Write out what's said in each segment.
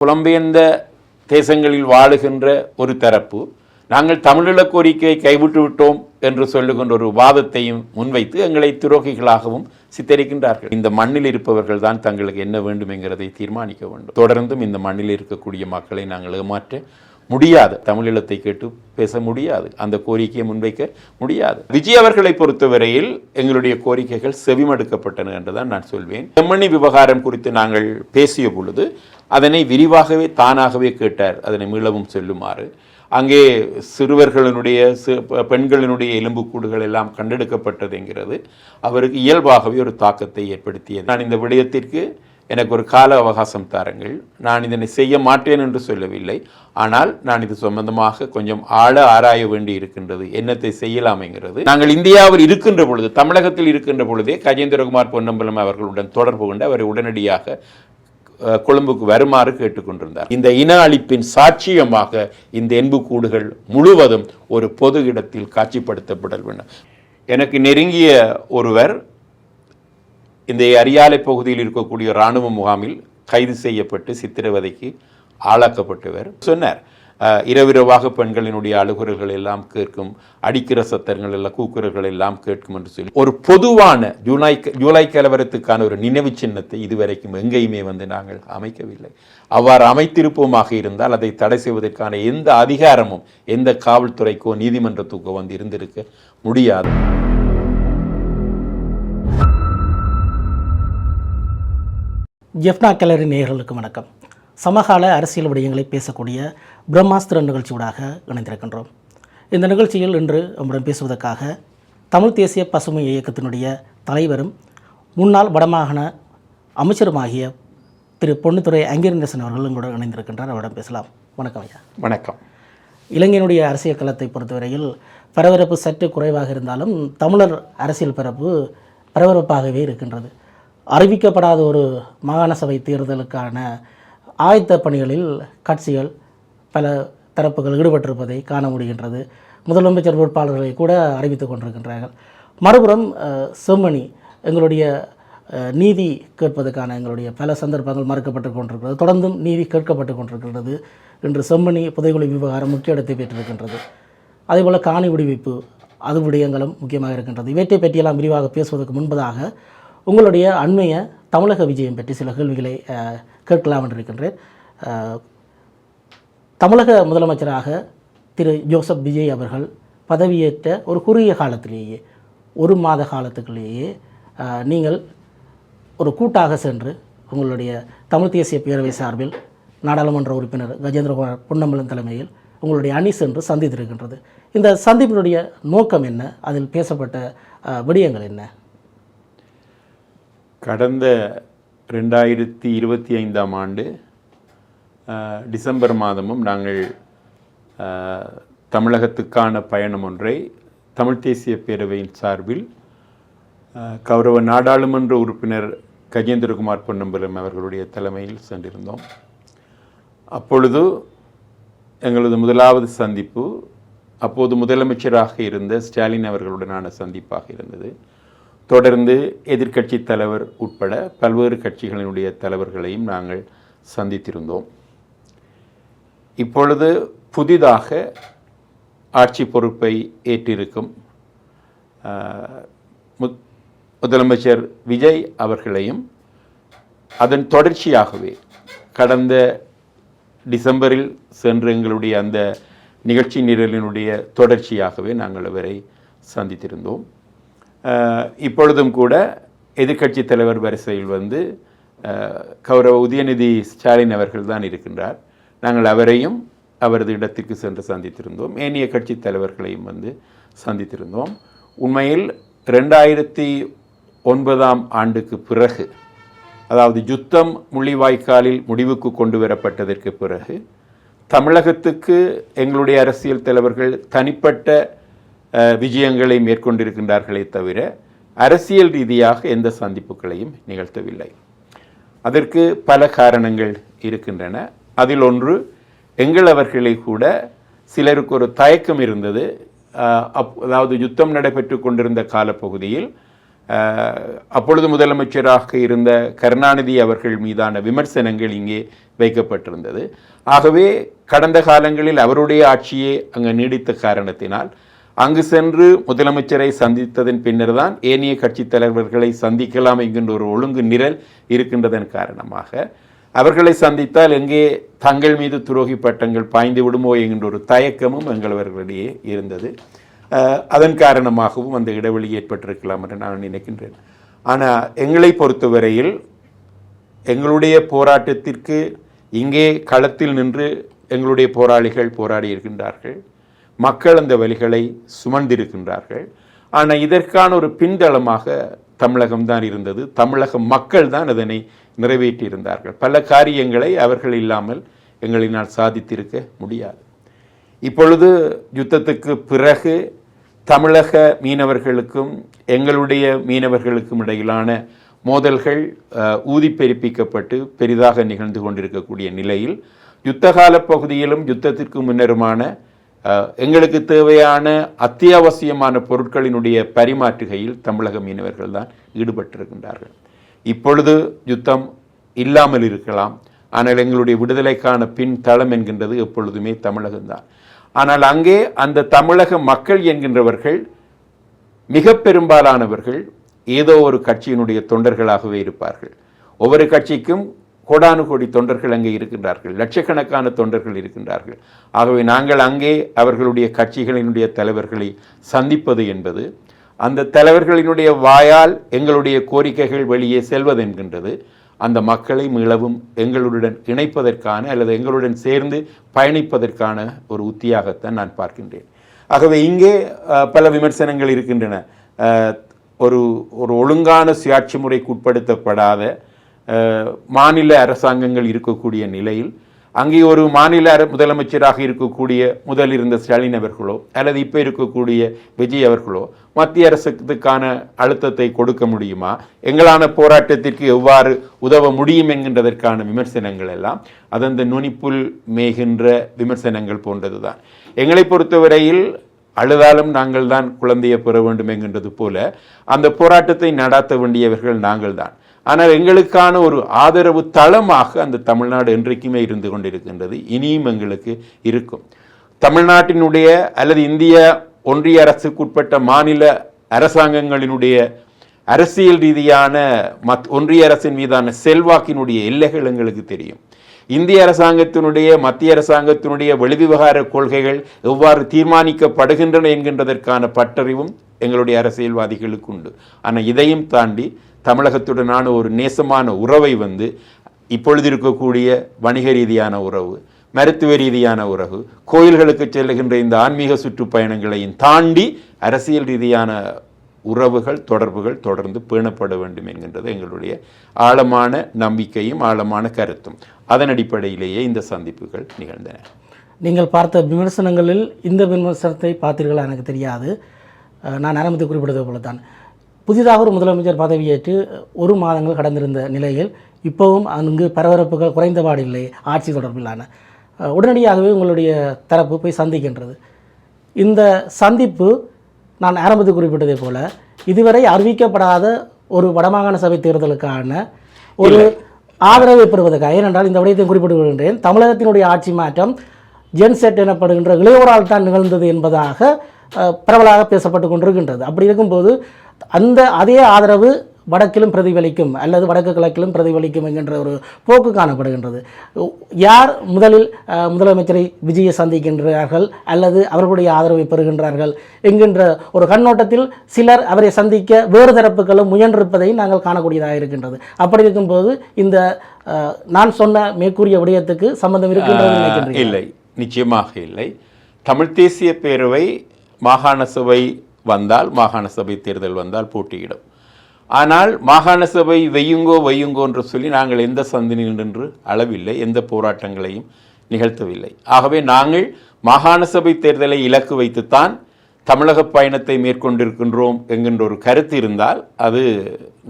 புலம்பெயர்ந்த தேசங்களில் வாழுகின்ற ஒரு தரப்பு நாங்கள் தமிழீழ கோரிக்கையை கைவிட்டு விட்டோம் என்று சொல்லுகின்ற ஒரு வாதத்தையும் முன்வைத்து எங்களை துரோகிகளாகவும் சித்தரிக்கின்றார்கள். இந்த மண்ணில் இருப்பவர்கள் தான் தங்களுக்கு என்ன வேண்டும் என்கிறதை தீர்மானிக்க வேண்டும். தொடர்ந்தும் இந்த மண்ணில் இருக்கக்கூடிய மக்களை நாங்கள் ஏமாற்ற முடியாது. தமிழீழத்தை கேட்டு பேச முடியாது. அந்த கோரிக்கையை முன்வைக்க முடியாது. விஜய் அவர்களை பொறுத்தவரையில் எங்களுடைய கோரிக்கைகள் செவிமடுக்கப்பட்டன என்றுதான் நான் சொல்வேன். செம்மணி விவகாரம் குறித்து நாங்கள் பேசிய பொழுது அதனை விரிவாகவே தானாகவே கேட்டார். அதனை மீளவும் சொல்லுமாறு அங்கே சிறுவர்களினுடைய பெண்களினுடைய எலும்புக்கூடுகள் எல்லாம் கண்டெடுக்கப்பட்டது என்கிறது அவருக்கு இயல்பாகவே ஒரு தாக்கத்தை ஏற்படுத்தியது. நான் இந்த விடயத்திற்கு எனக்கு ஒரு கால அவகாசம் தாருங்கள், நான் இதனை செய்ய மாட்டேன் என்று சொல்லவில்லை. ஆனால் நான் இது சம்பந்தமாக கொஞ்சம் ஆழ ஆராய வேண்டி இருக்கின்றது, என்னத்தை செய்யலாம் என்கிறது. நாங்கள் இந்தியாவில் இருக்கின்ற பொழுது, தமிழகத்தில் இருக்கின்ற பொழுதே கஜேந்திரகுமார் பொன்னம்பலம் அவர்களுடன் தொடர்பு கொண்டு அவரை உடனடியாக கொழும்புக்கு வருமாறு கேட்டுக்கொண்டிருந்தார். இந்த இன அழிப்பின் சாட்சியமாக இந்த எண்புக்கூடுகள் முழுவதும் ஒரு பொது இடத்தில் காட்சிப்படுத்தப்பட வேண்டும். எனக்கு நெருங்கிய ஒருவர் இந்த அரியாலை பகுதியில் இருக்கக்கூடிய இராணுவ முகாமில் கைது செய்யப்பட்டு சித்திரவதைக்கு ஆளாக்கப்பட்டவர் சொன்னார், இரவிரவாக பெண்களினுடைய அழுகுறல்கள் எல்லாம் கேட்கும், அடிக்கிற சத்தங்கள் எல்லாம் கூக்குறல்கள் எல்லாம் கேட்கும் என்று சொல்லி ஒரு பொதுவான ஜூலை கலவரத்துக்கான ஒரு நினைவு சின்னத்தை இதுவரைக்கும் எங்கேயுமே நாங்கள் அமைக்கவில்லை. அவ்வாறு அமைத்திருப்போமாக இருந்தால் அதை தடை செய்வதற்கான எந்த அதிகாரமும் எந்த காவல்துறைக்கோ நீதிமன்றத்துக்கோ இருந்திருக்க முடியாது. ஜெஃப்னா கேலரி நேயர்களுக்கு வணக்கம். சமகால அரசியல் விடயங்களை பேசக்கூடிய பிரம்மாஸ்திர நிகழ்ச்சியூடாக இணைந்திருக்கின்றோம். இந்த நிகழ்ச்சியில் இன்று நம்முடன் பேசுவதற்காக தமிழ் தேசிய பசுமை இயக்கத்தினுடைய தலைவரும் முன்னாள் வடமாகாண அமைச்சருமாகிய திரு பொன்னுத்துறை அங்கிரண்டேசன் அவர்கள் எங்களுடன் இணைந்திருக்கின்றார். அவரிடம் பேசலாம். வணக்கம் ஐயா. வணக்கம். இலங்கையினுடைய அரசியல் களத்தை பொறுத்தவரையில் பரபரப்பு சற்று குறைவாக இருந்தாலும் தமிழர் அரசியல் பரபரப்பாகவே இருக்கின்றது. அறிவிக்கப்படாத ஒரு மாகாண சபை தேர்தலுக்கான ஆயத்த பணிகளில் கட்சிகள் பல தரப்புகள் ஈடுபட்டிருப்பதை காண முடிகின்றது. முதலமைச்சர் வேட்பாளர்களை கூட அறிவித்துக் கொண்டிருக்கின்றார்கள். மறுபுறம் செம்மணி எங்களுடைய நீதி கேட்பதற்கான எங்களுடைய பல சந்தர்ப்பங்கள் மறுக்கப்பட்டு கொண்டிருக்கிறது. தொடர்ந்தும் நீதி கேட்கப்பட்டு கொண்டிருக்கின்றது. இன்று செம்மணி புதைகுழி விவகாரம் முக்கிய இடத்தை பெற்றிருக்கின்றது. அதேபோல் காணி விடுவிப்பு அது விடயங்களும் முக்கியமாக இருக்கின்றது. இவற்றை பற்றியெல்லாம் விரிவாக பேசுவதற்கு முன்பதாக உங்களுடைய அண்மைய தமிழக விஜயம் பற்றி சில கேள்விகளை கேட்கலாம் என்றிருக்கின்றேன். தமிழக முதலமைச்சராக திரு ஜோசப் விஜய் அவர்கள் பதவியேற்ற ஒரு குறுகிய காலத்திலேயே, ஒரு மாத காலத்துக்குள்ளேயே நீங்கள் ஒரு கூட்டாக சென்று உங்களுடைய தமிழ் தேசிய பேரவை சார்பில் நாடாளுமன்ற உறுப்பினர் கஜேந்திரகுமார் பொன்னம்பலம் தலைமையில் உங்களுடைய அணி சென்று சந்தித்திருக்கின்றது. இந்த சந்திப்பினுடைய நோக்கம் என்ன? அதில் பேசப்பட்ட விடயங்கள் என்ன? கடந்த 2025ஆம் ஆண்டு டிசம்பர் மாதமும் நாங்கள் தமிழகத்துக்கான பயணம் ஒன்றை தமிழ் தேசிய பேரவையின் சார்பில் கௌரவ நாடாளுமன்ற உறுப்பினர் கஜேந்திரகுமார் பொன்னம்பலம் அவர்களுடைய தலைமையில் சென்றிருந்தோம். அப்பொழுது எங்களது முதலாவது சந்திப்பு அப்போது முதலமைச்சராக இருந்த ஸ்டாலின் அவர்களுடனான சந்திப்பாக இருந்தது. தொடர்ந்து எதிர்க்கட்சி தலைவர் உட்பட பல்வேறு கட்சிகளினுடைய தலைவர்களையும் நாங்கள் சந்தித்திருந்தோம். இப்பொழுது புதிதாக ஆட்சி பொறுப்பை ஏற்றிருக்கும் முதலமைச்சர் விஜய் அவர்களையும் அதன் தொடர்ச்சியாகவே கடந்த டிசம்பரில் சென்று எங்களுடைய அந்த நிகழ்ச்சி நிரலினுடைய தொடர்ச்சியாகவே நாங்கள் அவரை சந்தித்திருந்தோம். இப்பொழுதும் கூட எதிர்க்கட்சி தலைவர் வரிசையில் கௌரவ உதயநிதி ஸ்டாலின் அவர்கள் தான் இருக்கின்றார். நாங்கள் அவரையும் அவரது இடத்திற்கு சென்று சந்தித்திருந்தோம். ஏனைய கட்சி தலைவர்களையும் சந்தித்திருந்தோம். உண்மையில் 2009ஆம் ஆண்டுக்கு பிறகு, அதாவது யுத்தம் முள்ளிவாய்க்காலில் முடிவுக்கு கொண்டு வரப்பட்டதற்கு பிறகு தமிழகத்துக்கு எங்களுடைய அரசியல் தலைவர்கள் தனிப்பட்ட விஜயங்களை மேற்கொண்டிருக்கின்றார்களே தவிர அரசியல் ரீதியாக எந்த சந்திப்புகளையும் நிகழ்த்தவில்லை. அதற்கு பல காரணங்கள் இருக்கின்றன. அதில் ஒன்று, எங்களவர்களை கூட சிலருக்கு ஒரு தயக்கம் இருந்தது. அதாவது யுத்தம் நடைபெற்று கொண்டிருந்த காலப்பகுதியில் அப்பொழுது முதலமைச்சராக இருந்த கருணாநிதி அவர்கள் மீதான விமர்சனங்கள் இங்கே வைக்கப்பட்டிருந்தது. ஆகவே கடந்த காலங்களில் அவருடைய ஆட்சியே அங்கு நீடித்த காரணத்தினால் அங்கு சென்று முதலமைச்சரை சந்தித்ததன் பின்னர் தான் ஏனைய கட்சித் தலைவர்களை சந்திக்கலாம் என்கின்ற ஒரு ஒழுங்கு நிரல் இருக்கின்றதன் காரணமாக அவர்களை சந்தித்தால் எங்கே தங்கள் மீது துரோகி பட்டங்கள் பாய்ந்து விடுமோ என்கின்ற ஒரு தயக்கமும் எங்களவர்களிடையே இருந்தது. அதன் காரணமாகவும் அந்த இடைவெளி ஏற்பட்டிருக்கலாம் என்று நான் நினைக்கின்றேன். ஆனால் எங்களை பொறுத்தவரையில் எங்களுடைய போராட்டத்திற்கு இங்கே களத்தில் நின்று எங்களுடைய போராளிகள் போராடி இருக்கின்றார்கள். மக்கள் அந்த வலிகளை சுமந்திருக்கின்றார்கள். ஆனால் இதற்கான ஒரு பின்தளமாக தமிழகம்தான் இருந்தது. தமிழக மக்கள் தான் அதனை நிறைவேற்றியிருந்தார்கள். பல காரியங்களை அவர்கள் இல்லாமல் எங்களினால் சாதித்திருக்க முடியாது. இப்பொழுது யுத்தத்துக்கு பிறகு தமிழக மீனவர்களுக்கும் எங்களுடைய மீனவர்களுக்கும் இடையிலான மோதல்கள் ஊதிப்பெருப்பிக்கப்பட்டு பெரிதாக நிகழ்ந்து கொண்டிருக்கக்கூடிய நிலையில் யுத்தகால பகுதியிலும் யுத்தத்திற்கு முன்னருமான எங்களுக்கு தேவையான அத்தியாவசியமான பொருட்களினுடைய பரிமாற்றுகையில் தமிழக மீனவர்கள் தான் ஈடுபட்டிருக்கின்றார்கள். இப்பொழுது யுத்தம் இல்லாமல் இருக்கலாம், ஆனால் எங்களுடைய விடுதலைக்கான பின்தளம் என்கின்றது எப்பொழுதுமே தமிழகம்தான். ஆனால் அங்கே அந்த தமிழக மக்கள் என்கின்றவர்கள் மிக பெரும்பாலானவர்கள் ஏதோ ஒரு கட்சியினுடைய தொண்டர்களாகவே இருப்பார்கள். ஒவ்வொரு கட்சிக்கும் கோடானு கோடி தொண்டர்கள் அங்கே இருக்கின்றார்கள், லட்சக்கணக்கான தொண்டர்கள் இருக்கின்றார்கள். ஆகவே நாங்கள் அங்கே அவர்களுடைய கட்சிகளினுடைய தலைவர்களை சந்திப்பது என்பது அந்த தலைவர்களினுடைய வாயால் எங்களுடைய கோரிக்கைகள் வெளியே செல்வதென்கின்றது அந்த மக்களை மீளவும் எங்களுடன் இணைப்பதற்கான அல்லது எங்களுடன் சேர்ந்து பயணிப்பதற்கான ஒரு உத்தியாகத்தான் நான் பார்க்கின்றேன். ஆகவே இங்கே பல விமர்சனங்கள் இருக்கின்றன. ஒரு ஒழுங்கான சுயாட்சி முறைக்கு உட்படுத்தப்படாத மாநில அரசாங்கங்கள் இருக்கக்கூடிய நிலையில் அங்கே ஒரு மாநில முதலமைச்சராக இருக்கக்கூடிய முதல் இருந்த ஸ்டாலின் அவர்களோ அல்லது இப்போ இருக்கக்கூடிய விஜய் அவர்களோ மத்திய அரசுக்கான அழுத்தத்தை கொடுக்க முடியுமா, எங்களான போராட்டத்திற்கு எவ்வாறு உதவ முடியும் என்கின்றதற்கான விமர்சனங்கள் எல்லாம் அதந்த நுனிப்புல் மேய்கின்ற விமர்சனங்கள் போன்றது தான். எங்களை பொறுத்தவரையில் அழுதாலும் நாங்கள் தான் குழந்தையை பெற வேண்டும் என்கின்றது போல அந்த போராட்டத்தை நடாத்த வேண்டியவர்கள் நாங்கள் தான். ஆனால் எங்களுக்கான ஒரு ஆதரவு தளமாக அந்த தமிழ்நாடு என்றைக்குமே இருந்து கொண்டிருக்கின்றது, இனியும் எங்களுக்கு இருக்கும். தமிழ்நாட்டினுடைய அல்லது இந்திய ஒன்றிய அரசுக்குட்பட்ட மாநில அரசாங்கங்களினுடைய அரசியல் ரீதியான ஒன்றிய அரசின் மீதான செல்வாக்கினுடைய எல்லைகள் எங்களுக்கு தெரியும். இந்திய அரசாங்கத்தினுடைய மத்திய அரசாங்கத்தினுடைய வெளிவிவகார கொள்கைகள் எவ்வாறு தீர்மானிக்கப்படுகின்றன என்கின்றதற்கான பட்டறிவும் எங்களுடைய அரசியல்வாதிகளுக்கு உண்டு. ஆனால் இதையும் தாண்டி தமிழகத்துடனான ஒரு நேசமான உறவை இப்பொழுது இருக்கக்கூடிய வணிக ரீதியான உறவு, மருத்துவ ரீதியான உறவு, கோயில்களுக்கு செல்லுகின்ற இந்த ஆன்மீக சுற்றுப்பயணங்களையும் தாண்டி அரசியல் ரீதியான உறவுகள் தொடர்புகள் தொடர்ந்து பேணப்பட வேண்டும் என்கின்றது எங்களுடைய ஆழமான நம்பிக்கையும் ஆழமான கருத்தும். அதன் அடிப்படையிலேயே இந்த சந்திப்புகள் நிகழ்ந்தன. நீங்கள் பார்த்த விமர்சனங்களில் இந்த விமர்சனத்தை பார்த்தீர்களா எனக்கு தெரியாது. நான் ஆரம்பத்தில் குறிப்பிட்டது போல தான் புதிதாக ஒரு முதலமைச்சர் பதவியேற்று 1 மாதங்கள் கடந்திருந்த நிலையில் இப்போவும் அங்கு பரபரப்புகள் குறைந்தபாடு இல்லை. ஆட்சி தொடர்பிலான உடனடியாகவே உங்களுடைய தரப்பு போய் சந்திக்கின்றது. இந்த சந்திப்பு நான் ஆரம்பத்தில் குறிப்பிட்டதை போல இதுவரை அறிவிக்கப்படாத ஒரு வடமாகாண சபை தேர்தலுக்கான ஒரு ஆதரவை பெறுவதற்காக, ஏனென்றால் இந்த விடயத்தை குறிப்பிட்டு வருகின்றேன், தமிழகத்தினுடைய ஆட்சி மாற்றம் ஜென்செட் எனப்படுகின்ற இளையோரால் தான் நிகழ்ந்தது என்பதாக பரவலாக பேசப்பட்டு கொண்டிருக்கின்றது. அப்படி இருக்கும்போது அதே ஆதரவு வடக்கிலும் பிரதிபலிக்கும் அல்லது வடக்கு கிழக்கிலும் பிரதிபலிக்கும் என்கின்ற ஒரு போக்கு காணப்படுகின்றது. யார் முதலில் முதலமைச்சரை விஜயை சந்திக்கின்றார்கள் அல்லது அவர்களுடைய ஆதரவை பெறுகின்றார்கள் என்கின்ற ஒரு கண்ணோட்டத்தில் சிலர் அவரை சந்திக்க வேறு தரப்புகளும் முயன்றிருப்பதை நாங்கள் காணக்கூடியதாக இருக்கின்றது. அப்படி இருக்கும்போது இந்த நான் சொன்ன மேற்கூறிய விடயத்துக்கு சம்பந்தம் இருக்கின்றது நினைக்கின்றேன். இல்லை, நிச்சயமாக இல்லை. தமிழ் தேசிய பேரவை மாகாண சபை வந்தால், மாகாண சபை தேர்தல் வந்தால் போட்டியிடும். ஆனால் மாகாண சபை வையுங்கோ என்று சொல்லி நாங்கள் எந்த சந்தினில் நின்று அளவில்லை, எந்த போராட்டங்களையும் நிகழ்த்தவில்லை. ஆகவே நாங்கள் மாகாண சபை தேர்தலை இலக்கு வைத்துத்தான் தமிழக பயணத்தை மேற்கொண்டிருக்கின்றோம் என்கின்ற ஒரு கருத்து இருந்தால் அது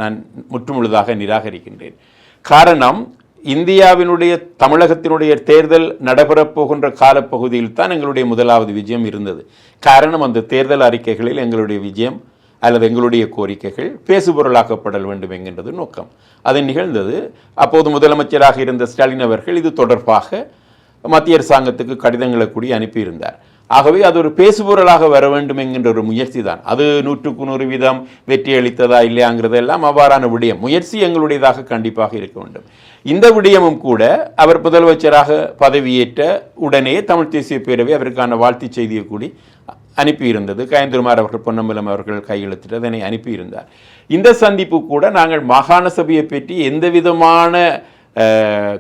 நான் முற்றுமுழுதாக நிராகரிக்கின்றேன். காரணம், இந்தியாவினுடைய தமிழகத்தினுடைய தேர்தல் நடைபெறப் போகின்ற காலப்பகுதியில் தான் எங்களுடைய முதலாவது விஜயம் இருந்தது. காரணம், அந்த தேர்தல் அறிக்கைகளில் எங்களுடைய விஜயம் அல்லது எங்களுடைய கோரிக்கைகள் பேசுபொருளாக்கப்படல் வேண்டும் என்கின்றது நோக்கம். அது நிகழ்ந்தது. அப்போது முதலமைச்சராக இருந்த ஸ்டாலின் அவர்கள் இது தொடர்பாக மத்திய அரசாங்கத்துக்கு கடிதங்களை கூடி அனுப்பியிருந்தார். ஆகவே அது ஒரு பேசுபொருளாக வர வேண்டும் என்கின்ற ஒரு முயற்சி தான். அது 100% வெற்றி அளித்ததா இல்லையாங்கிறதெல்லாம் அவ்வாறான விடயம். முயற்சி எங்களுடையதாக கண்டிப்பாக இருக்க வேண்டும். இந்த விடயமும் கூட அவர் முதலமைச்சராக பதவியேற்ற உடனே தமிழ் தேசிய பேரவை அவருக்கான வாழ்த்து செய்தியை கூடி அனுப்பியிருந்தது. கயந்திரமார் அவர்கள், பொன்னம்பலம் அவர்கள் கையெழுத்திட்டு அதனை அனுப்பியிருந்தார். இந்த சந்திப்பு கூட நாங்கள் மாகாண சபையை பற்றி எந்த விதமான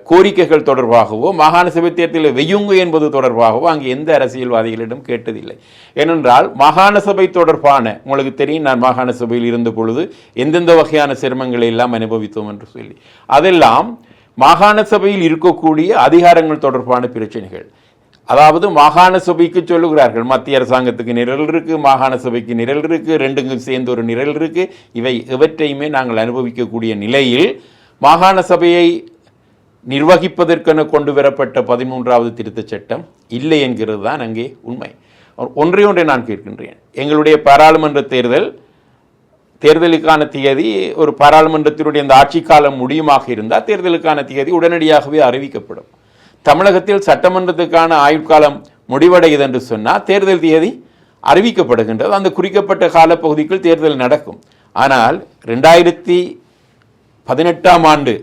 கோரிக்கைகள் தொடர்பாகவோ மாகாண சபை தேர்தலில் வெய்யுங்க என்பது தொடர்பாகவோ அங்கே எந்த அரசியல்வாதிகளிடம் கேட்டதில்லை. ஏனென்றால் மாகாண சபை தொடர்பான, உங்களுக்கு தெரியும், நான் மாகாண சபையில் இருந்த பொழுது எந்தெந்த வகையான சிரமங்களை எல்லாம் அனுபவித்தோம் என்று சொல்லி, அதெல்லாம் மாகாண சபையில் இருக்கக்கூடிய அதிகாரங்கள் தொடர்பான பிரச்சனைகள். அதாவது மாகாண சபைக்கு சொல்லுகிறார்கள், மத்திய அரசாங்கத்துக்கு நிரல் இருக்கு, மாகாண சபைக்கு நிரல் இருக்கு, ரெண்டுக்கும் சேர்ந்து ஒரு நிரல் இருக்கு. இவை எவற்றையுமே நாங்கள் அனுபவிக்கக்கூடிய நிலையில் மாகாண சபையை நிர்வகிப்பதற்கென கொண்டு வரப்பட்ட 13வது திருத்தச் சட்டம் இல்லை என்கிறது தான் அங்கே உண்மை. ஒன்றை நான் கேட்கின்றேன். எங்களுடைய பாராளுமன்ற தேர்தலுக்கான தேதி, ஒரு பாராளுமன்றத்தினுடைய அந்த ஆட்சி காலம் முடியுமாக இருந்தால் தேர்தலுக்கான தேதி உடனடியாகவே அறிவிக்கப்படும். தமிழகத்தில் சட்டமன்றத்துக்கான ஆயுட்காலம் முடிவடையுது என்று சொன்னால் தேர்தல் தேதி அறிவிக்கப்படுகின்றது. அந்த குறிக்கப்பட்ட காலப்பகுதிக்குள் தேர்தல் நடக்கும். ஆனால் 2018ஆம் ஆண்டு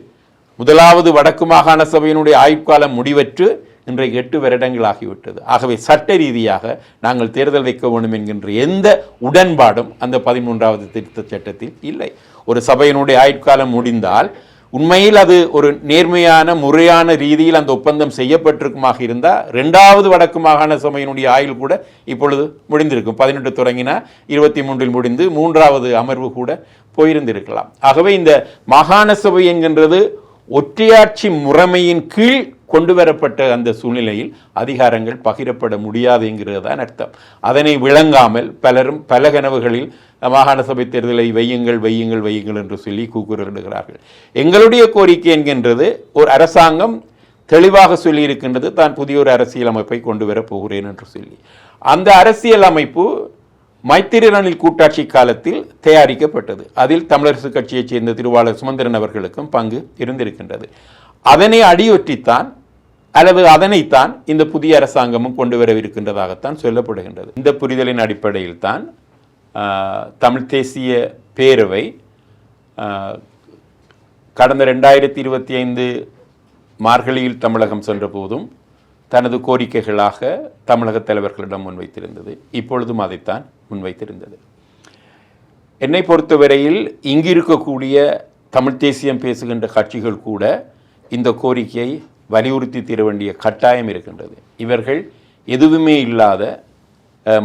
முதலாவது வடக்கு மாகாண சபையினுடைய ஆயுட்காலம் முடிவற்று இன்றைக்கு 8 வருடங்கள் ஆகிவிட்டது. ஆகவே சட்ட ரீதியாக நாங்கள் தேர்தல் வைக்க வேண்டும் என்கின்ற எந்த உடன்பாடும் அந்த 13வது திருத்தச் சட்டத்தில் இல்லை. ஒரு சபையினுடைய ஆயுட்காலம் முடிந்தால் உண்மையில் அது ஒரு நேர்மையான முறையான ரீதியில் அந்த ஒப்பந்தம் செய்யப்பட்டிருக்குமாக இருந்தால் 2வது வடக்கு மாகாண சபையினுடைய ஆயுள் கூட இப்பொழுது முடிந்திருக்கும். 18 தொடங்கினா 23 முடிந்து 3வது அமர்வு கூட போயிருந்திருக்கலாம். ஆகவே இந்த மாகாண சபை என்கின்றது ஒற்றையாட்சி முறைமையின் கீழ் கொண்டு வரப்பட்ட அந்த சூழ்நிலையில் அதிகாரங்கள் பகிரப்பட முடியாது என்கிறது தான் அர்த்தம். அதனை விளங்காமல் பலரும் பல கனவுகளில் மாகாண சபை தேர்தலை வையுங்கள் வையுங்கள் வையுங்கள் என்று சொல்லி கூக்குரலிடுகிறார்கள். எங்களுடைய கோரிக்கை என்கின்றது, ஒரு அரசாங்கம் தெளிவாக சொல்லியிருக்கின்றது தான் புதிய ஒரு அரசியல் அமைப்பை கொண்டு வரப் போகிறேன் என்று சொல்லி. அந்த அரசியல் அமைப்பு மைத்திரி ரணில் கூட்டாட்சி காலத்தில் தயாரிக்கப்பட்டது. அதில் தமிழரசு கட்சியைச் சேர்ந்த திருவாளர் சுமந்திரன் அவர்களுக்கும் பங்கு இருந்திருக்கின்றது. அதனை அடியொற்றித்தான் அல்லது அதனைத்தான் இந்த புதிய அரசாங்கமும் கொண்டு வரவிருக்கின்றதாகத்தான் சொல்லப்படுகின்றது. இந்த புரிதலின் அடிப்படையில் தான் தமிழ் தேசிய பேரவை கடந்த 2025 மார்கழியில் தமிழகம் சென்ற போதும் தனது கோரிக்கைகளாக தமிழக தலைவர்களிடம் முன்வைத்திருந்தது. இப்பொழுதும் அதைத்தான் முன்வைத்திருந்தது. என்னை பொறுத்தவரையில் இங்கு இருக்கக்கூடிய தமிழ் தேசியம் பேசுகின்ற கட்சிகள் கூட இந்த கோரிக்கையை வலியுறுத்தி தீர வேண்டிய கட்டாயம் இருக்கின்றது. இவர்கள் எதுவுமே இல்லாத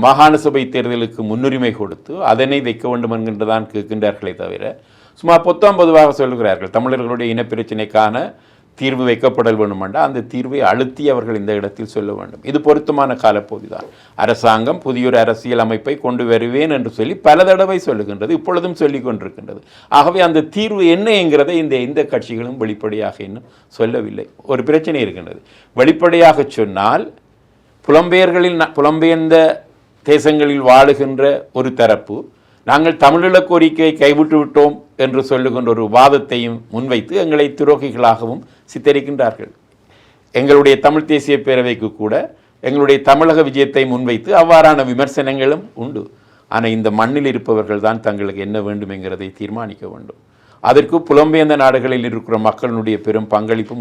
மாகாண சபை தேர்தலுக்கு முன்னுரிமை கொடுத்து அதனை வைக்க வேண்டும் என்கின்றதான் கேட்கின்றார்களே தவிர சும்மா பொதுவாக சொல்லுகிறார்கள் தமிழர்களுடைய இனப்பிரச்சனைக்கான தீர்வு வைக்கப்படல் வேண்டுமென்றால் அந்த தீர்வை அழுத்தி அவர்கள் இந்த இடத்தில் சொல்ல வேண்டும். இது பொருத்தமான காலப்பகுதிதான். அரசாங்கம் புதியொரு அரசியல் அமைப்பை கொண்டு வருவேன் என்று சொல்லி பல தடவை சொல்லுகின்றது, இப்பொழுதும் சொல்லிக் கொண்டிருக்கின்றது. ஆகவே அந்த தீர்வு என்ன என்கிறதை இந்த கட்சிகளும் வெளிப்படையாக இன்னும் சொல்லவில்லை. ஒரு பிரச்சனை இருக்கின்றது. வெளிப்படையாக சொன்னால் புலம்பெயர்ந்த தேசங்களில் வாழுகின்ற ஒரு தரப்பு நாங்கள் தமிழீழ கோரிக்கையை கைவிட்டு விட்டோம் என்று சொல்லுகின்ற ஒரு வாதத்தையும் முன்வைத்து எங்களை துரோகிகளாகவும் சித்தரிக்கின்றார்கள். எங்களுடைய தமிழ் தேசிய பேரவைக்கு கூட எங்களுடைய தமிழக விஜயத்தை முன்வைத்து அவ்வாறான விமர்சனங்களும் உண்டு. ஆனால் இந்த மண்ணில் இருப்பவர்கள் தான் தங்களுக்கு என்ன வேண்டும் என்கிறதை தீர்மானிக்க வேண்டும். அதற்கு புலம்பெயர்ந்த நாடுகளில் இருக்கிற மக்களுடைய பெரும் பங்களிப்பும்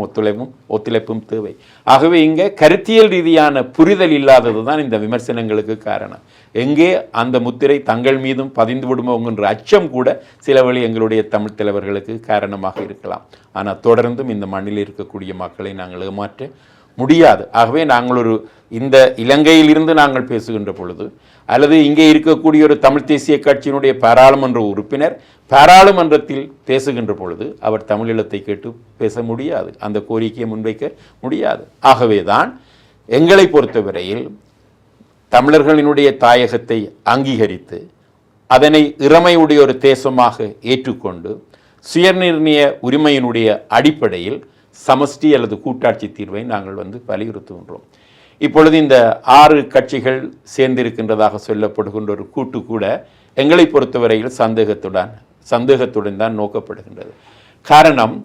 ஒத்துழைப்பும் தேவை. ஆகவே இங்கே கருத்தியல் ரீதியான புரிதல் இல்லாதது தான் இந்த விமர்சனங்களுக்கு காரணம். எங்கே அந்த முத்திரை தங்கள் மீதும் பதிந்து விடுமோங்கிற அச்சம் கூட சில வழி எங்களுடைய தமிழ் தலைவர்களுக்கு காரணமாக இருக்கலாம். ஆனால் தொடர்ந்தும் இந்த மண்ணில் இருக்கக்கூடிய மக்களை நாங்கள் ஏமாற்ற முடியாது. ஆகவே நாங்கள் இந்த இலங்கையிலிருந்து நாங்கள் பேசுகின்ற பொழுது அல்லது இங்கே இருக்கக்கூடிய ஒரு தமிழ் தேசிய கட்சியினுடைய பாராளுமன்ற உறுப்பினர் பாராளுமன்றத்தில் பேசுகின்ற பொழுது அவர் தமிழீழத்தை கேட்டு பேச முடியாது, அந்த கோரிக்கையை முன்வைக்க முடியாது. ஆகவே தான் எங்களை பொறுத்தவரையில் தமிழர்களினுடைய தாயகத்தை அங்கீகரித்து அதனை இறைமையுடைய ஒரு தேசமாக ஏற்றுக்கொண்டு சுயநிர்ணய உரிமையினுடைய அடிப்படையில் சமஷ்டி அல்லது கூட்டாட்சி தீர்வை நாங்கள் வலியுறுத்துகின்றோம். இப்பொழுது இந்த 6 கட்சிகள் சேர்ந்திருக்கின்றதாக சொல்லப்படுகின்ற ஒரு கூட்டு கூட எங்களை பொறுத்தவரையில் சந்தேகத்துடன் தான் நோக்கப்படுகின்றது. காரணம்,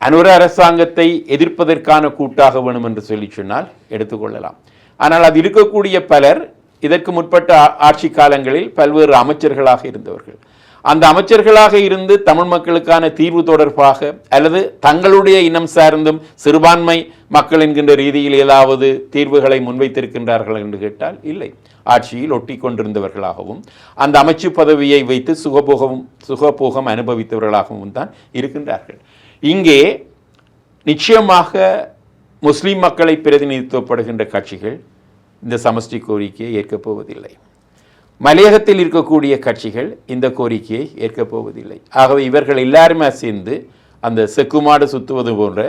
அனுர அரசாங்கத்தை எதிர்ப்பதற்கான கூட்டாக வேணும் என்று சொன்னால் எடுத்துக்கொள்ளலாம். ஆனால் அது இருக்கக்கூடிய பலர் இதற்கு முற்பட்ட ஆட்சி காலங்களில் பல்வேறு அமைச்சர்களாக இருந்தவர்கள். அந்த அமைச்சர்களாக இருந்து தமிழ் மக்களுக்கான தீர்வு தொடர்பாக அல்லது தங்களுடைய இனம் சார்ந்தும் சிறுபான்மை மக்கள் என்கின்ற ரீதியில் ஏதாவது தீர்வுகளை முன்வைத்திருக்கின்றார்கள் என்று கேட்டால் இல்லை. ஆட்சியில் ஒட்டி கொண்டிருந்தவர்களாகவும் அந்த அமைச்சு பதவியை வைத்து சுகபோகம் அனுபவித்தவர்களாகவும் தான் இருக்கின்றார்கள். இங்கே நிச்சயமாக முஸ்லிம் மக்களை பிரதிநிதித்துவப்படுகின்ற கட்சிகள் இந்த சமஷ்டி கோரிக்கையை ஏற்கப் போவதில்லை. மலையகத்தில் இருக்கக்கூடிய கட்சிகள் இந்த கோரிக்கையை ஏற்கப் போவதில்லை. ஆகவே இவர்கள் எல்லாருமே சேர்ந்து அந்த செக்குமாடு சுத்துவது போன்ற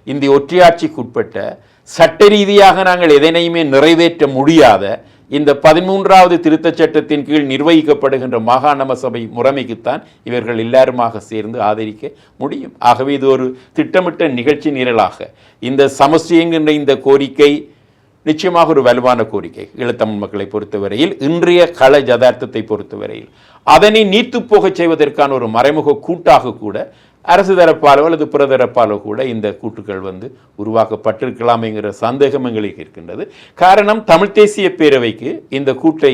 இந்த ஒற்றையாட்சிக்குட்பட்ட சட்ட ரீதியாக நாங்கள் எதனையுமே நிறைவேற்ற முடியாத இந்த 13வது திருத்தச் சட்டத்தின் கீழ் நிர்வகிக்கப்படுகின்ற மாகாண சபை முறைமைக்குத்தான் இவர்கள் எல்லாருமாக சேர்ந்து ஆதரிக்க முடியும். ஆகவே இது ஒரு திட்டமிட்ட நிகழ்ச்சி நிரலாக இந்த சமஷ்டி என்கின்ற இந்த கோரிக்கை நிச்சயமாக ஒரு வலுவான கோரிக்கை. ஈழத்தமிழ் மக்களை பொறுத்தவரையில், இன்றைய கள யதார்த்தத்தை பொறுத்தவரையில் அதனை நீர்த்து போகச் செய்வதற்கான ஒரு மறைமுக கூட்டாக கூட அரசு தரப்பாலோ அல்லது புறதரப்பாலோ கூட இந்த கூட்டுகள் உருவாக்கப்பட்டிருக்கலாம் என்கிற சந்தேகம் எங்களுக்கு இருக்கின்றது. காரணம், தமிழ் தேசிய பேரவைக்கு இந்த கூட்டை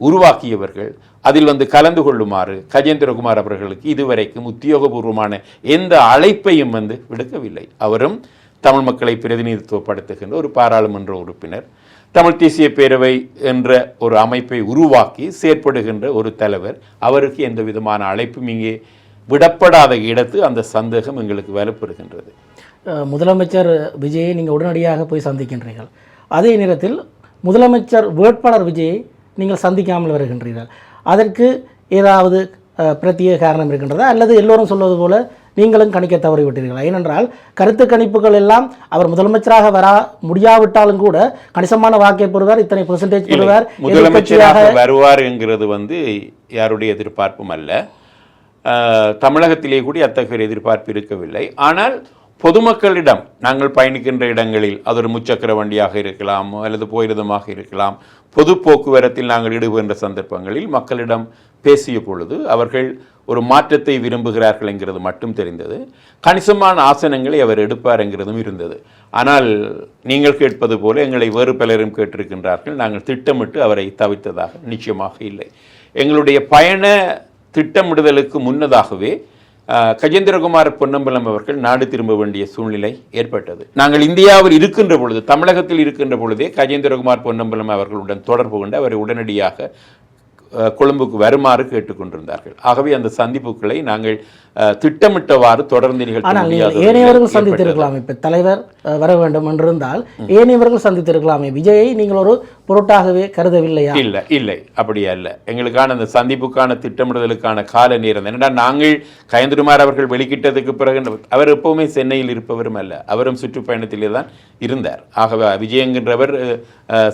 உருவாக்கியவர்கள் அதில் கலந்து கொள்ளுமாறு கஜேந்திரகுமார் அவர்களுக்கு இதுவரைக்கும் உத்தியோகபூர்வமான எந்த அழைப்பையும் விடுக்கவில்லை. அவரும் தமிழ் மக்களை பிரதிநிதித்துவப்படுத்துகின்ற ஒரு பாராளுமன்ற உறுப்பினர், தமிழ் தேசிய பேரவை என்ற ஒரு அமைப்பை உருவாக்கி செயற்படுகின்ற ஒரு தலைவர். அவருக்கு எந்த விதமான அழைப்பும் இங்கே விடப்படாத இடத்து அந்த சந்தேகம் எங்களுக்கு வலுப்படுகின்றது. முதலமைச்சர் விஜயை நீங்கள் உடனடியாக போய் சந்திக்கின்றீர்கள். அதே நேரத்தில் முதலமைச்சர் வேட்பாளர் விஜயை நீங்கள் சந்திக்காமல் வருகின்றீர்கள். அதற்கு ஏதாவது பிரத்யேக காரணம் இருக்கின்றதா, அல்லது எல்லோரும் சொல்வது போல நீங்களும் கணிக்க தவறிவிட்டீர்களா? ஏனென்றால் கருத்து கணிப்புகள் எல்லாம் அவர் முதலமைச்சராக வர முடியாவிட்டாலும் கூட கணிசமான வாக்கை பெறுவார், இத்தனை பெர்சன்டேஜ் பெறுவார், முதலமைச்சராக வருவார் என்கிறது யாருடைய எதிர்பார்ப்பும் அல்ல. தமிழகத்திலே கூட அத்தகைய எதிர்பார்ப்பு இருக்கவில்லை. ஆனால் பொதுமக்களிடம் நாங்கள் பயணிக்கின்ற இடங்களில் அது ஒரு முச்சக்கர வண்டியாக இருக்கலாம் அல்லது போயிரதமாக இருக்கலாம், பொது போக்குவரத்தில் நாங்கள் ஈடுபடுகின்ற சந்தர்ப்பங்களில் மக்களிடம் பேசிய பொழுது அவர்கள் ஒரு மாற்றத்தை விரும்புகிறார்கள் என்கிறது மட்டும் தெரிந்தது. கணிசமான ஆசனங்களை அவர் எடுப்பார் என்கிறதும் இருந்தது. ஆனால் நீங்கள் கேட்பது போல எங்களை வேறு பலரும் கேட்டிருக்கின்றார்கள். நாங்கள் திட்டமிட்டு அவரை தவிர்த்ததாக நிச்சயமாக இல்லை. எங்களுடைய பயண திட்டமிடுதலுக்கு முன்னதாகவே கஜேந்திரகுமார் பொன்னம்பலம் அவர்கள் நாடு திரும்ப வேண்டிய சூழ்நிலை ஏற்பட்டது. நாங்கள் இந்தியாவில் இருக்கின்ற பொழுது, தமிழகத்தில் இருக்கின்ற பொழுதே கஜேந்திரகுமார் பொன்னம்பலம் அவர்களுடன் தொடர்பு கொண்டு அவரை உடனடியாக கொழும்புக்கு வருமாறு கேட்டுக்கொண்டிருந்தார்கள். ஆகவே அந்த சந்திப்புகளை நாங்கள் திட்டமிட்டவாறு தொடர்ந்து ஏனையவர்கள் சந்தித்திருக்கலாம். இப்ப தலைவர் வர வேண்டும் என்றிருந்தால் ஏனையவர்கள் சந்தித்திருக்கலாமே, விஜயை நீங்கள் ஒரு பொருட்டாகவே கருதவில்லையா? இல்லை, அப்படி அல்ல. எங்களுக்கான அந்த சந்திப்புக்கான திட்டமிடுதலுக்கான கால நேரம் என்னடா, நாங்கள் கயந்திரகுமார் அவர்கள் வெளிக்கிட்டதுக்கு பிறகு அவர் எப்பவுமே சென்னையில் இருப்பவரும் அல்ல, அவரும் சுற்றுப்பயணத்திலே தான் இருந்தார். ஆகவே விஜய் என்கின்றவர்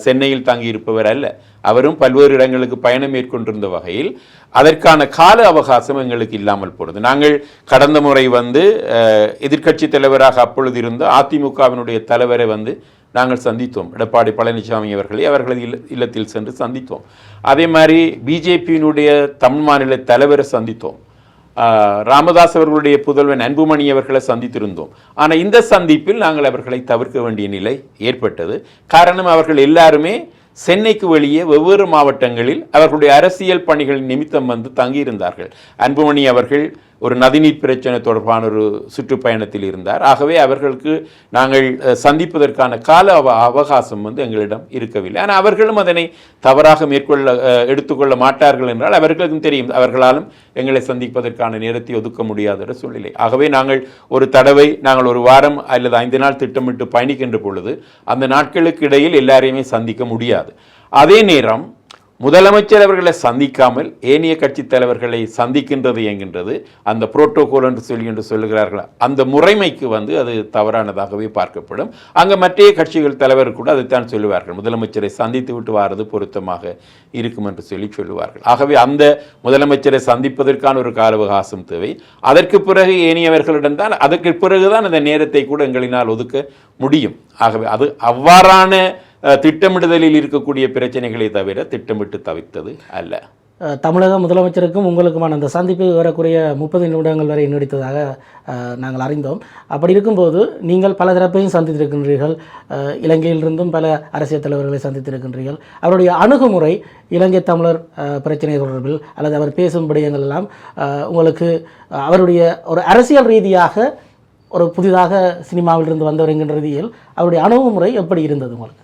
சென்னையில் தங்கி இருப்பவர் அல்ல, அவரும் பல்வேறு இடங்களுக்கு பயணம் மேற்கொண்டிருந்த வகையில் அதற்கான கால அவகாசம் எங்களுக்கு இல்லாமல் போனது. நாங்கள் கடந்த முறை எதிர்க்கட்சி தலைவராக அப்பொழுது இருந்த அதிமுகவினுடைய தலைவரை நாங்கள் சந்தித்தோம். எடப்பாடி பழனிசாமி அவர்களது இல்லத்தில் சென்று சந்தித்தோம். அதே மாதிரி பிஜேபியினுடைய தமிழ் மாநில தலைவரை சந்தித்தோம். ராமதாஸ் அவர்களுடைய புதல்வன் அன்புமணி அவர்களை சந்தித்திருந்தோம். ஆனால் இந்த சந்திப்பில் நாங்கள் அவர்களை தவிர்க்க வேண்டிய நிலை ஏற்பட்டது. காரணம், அவர்கள் எல்லாருமே சென்னைக்கு வெளியே வெவ்வேறு மாவட்டங்களில் அவர்களுடைய அரசியல் பணிகள் நிமித்தம் தங்கியிருந்தார்கள். அன்புமணி அவர்கள் ஒரு நதிநீர் பிரச்சனை தொடர்பான ஒரு சுற்றுப்பயணத்தில் இருந்தார். ஆகவே அவர்களுக்கு நாங்கள் சந்திப்பதற்கான கால அவகாசம் எங்களிடம் இருக்கவில்லை. ஆனால் அவர்களும் அதனை தவறாக எடுத்துக்கொள்ள மாட்டார்கள் என்றால் அவர்களுக்கும் தெரியும், அவர்களாலும் எங்களை சந்திப்பதற்கான நேரத்தை ஒதுக்க முடியாத சூழ்நிலை. ஆகவே நாங்கள் ஒரு தடவை ஒரு வாரம் அல்லது 5 நாள் திட்டமிட்டு பயணிக்கின்ற பொழுது அந்த நாட்களுக்கு இடையில் எல்லாரையுமே சந்திக்க முடியாது. அதே நேரம் முதலமைச்சர் அவர்களை சந்திக்காமல் ஏனைய கட்சி தலைவர்களை சந்திக்கின்றது என்கின்றது அந்த புரோட்டோகால் என்று சொல்லுகிறார்கள். அந்த முறைமைக்கு அது தவறானதாகவே பார்க்கப்படும். அங்கே மற்ற கட்சிகள் தலைவர் கூட அதைத்தான் சொல்லுவார்கள், முதலமைச்சரை சந்தித்து விட்டு வாரது பொருத்தமாக இருக்கும் என்று சொல்லுவார்கள். ஆகவே அந்த முதலமைச்சரை சந்திப்பதற்கான ஒரு கால அவகாசம் தேவை. அதற்கு பிறகு ஏனையவர்களிடம் அதற்கு பிறகுதான் அந்த நேரத்தை கூட எங்களினால் ஒதுக்க முடியும். ஆகவே அது அவ்வாறான திட்டமிடுதலில் இருக்கக்கூடிய பிரச்சனைகளை தவிர திட்டமிட்டு தவிர்த்தது அல்ல. தமிழக முதலமைச்சருக்கும் உங்களுக்குமான அந்த சந்திப்பு வரக்கூடிய 30 நிமிடங்கள் வரை நீடித்ததாக நாங்கள் அறிந்தோம். அப்படி இருக்கும்போது நீங்கள் பல தரப்பையும் சந்தித்திருக்கின்றீர்கள், இலங்கையிலிருந்தும் பல அரசியல் தலைவர்களை சந்தித்திருக்கின்றீர்கள். அவருடைய அணுகுமுறை இலங்கை தமிழர் பிரச்சனை தொடர்பில் அல்லது அவர் பேசும் விடயங்கள் எல்லாம் உங்களுக்கு அவருடைய ஒரு அரசியல் ரீதியாக ஒரு புதிதாக சினிமாவிலிருந்து வந்தவர் என்கின்ற ரீதியில் அவருடைய அணுகுமுறை எப்படி இருந்தது உங்களுக்கு?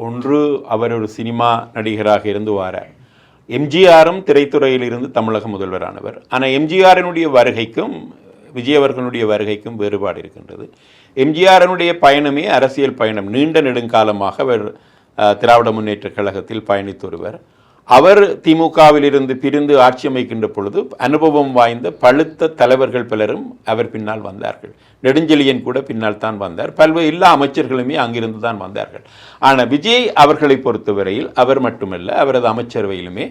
ஒன்று, அவர் ஒரு சினிமா நடிகராக இருந்து வாரார். எம்ஜிஆரும் திரைத்துறையில் இருந்து தமிழக முதல்வரானவர். ஆனால் எம்ஜிஆரினுடைய வருகைக்கும் விஜய் அவர்களுடைய வருகைக்கும் வேறுபாடு இருக்கின்றது. எம்ஜிஆரினுடைய பயணமே அரசியல் பயணம். நீண்ட நெடுங்காலமாக அவர் திராவிட முன்னேற்ற கழகத்தில் பயணித்தொருவர். அவர் திமுகவிலிருந்து பிரிந்து ஆட்சி அமைக்கின்ற பொழுது அனுபவம் வாய்ந்த பழுத்த தலைவர்கள் பலரும் அவர் பின்னால் வந்தார்கள். நெடுஞ்செழியன் கூட பின்னால் தான் வந்தார். பல்வேறு எல்லா அமைச்சர்களுமே அங்கிருந்து தான் வந்தார்கள். ஆனால் விஜய் அவர்களை பொறுத்தவரையில் அவர் மட்டுமல்ல, அவரது அமைச்சரவையிலுமே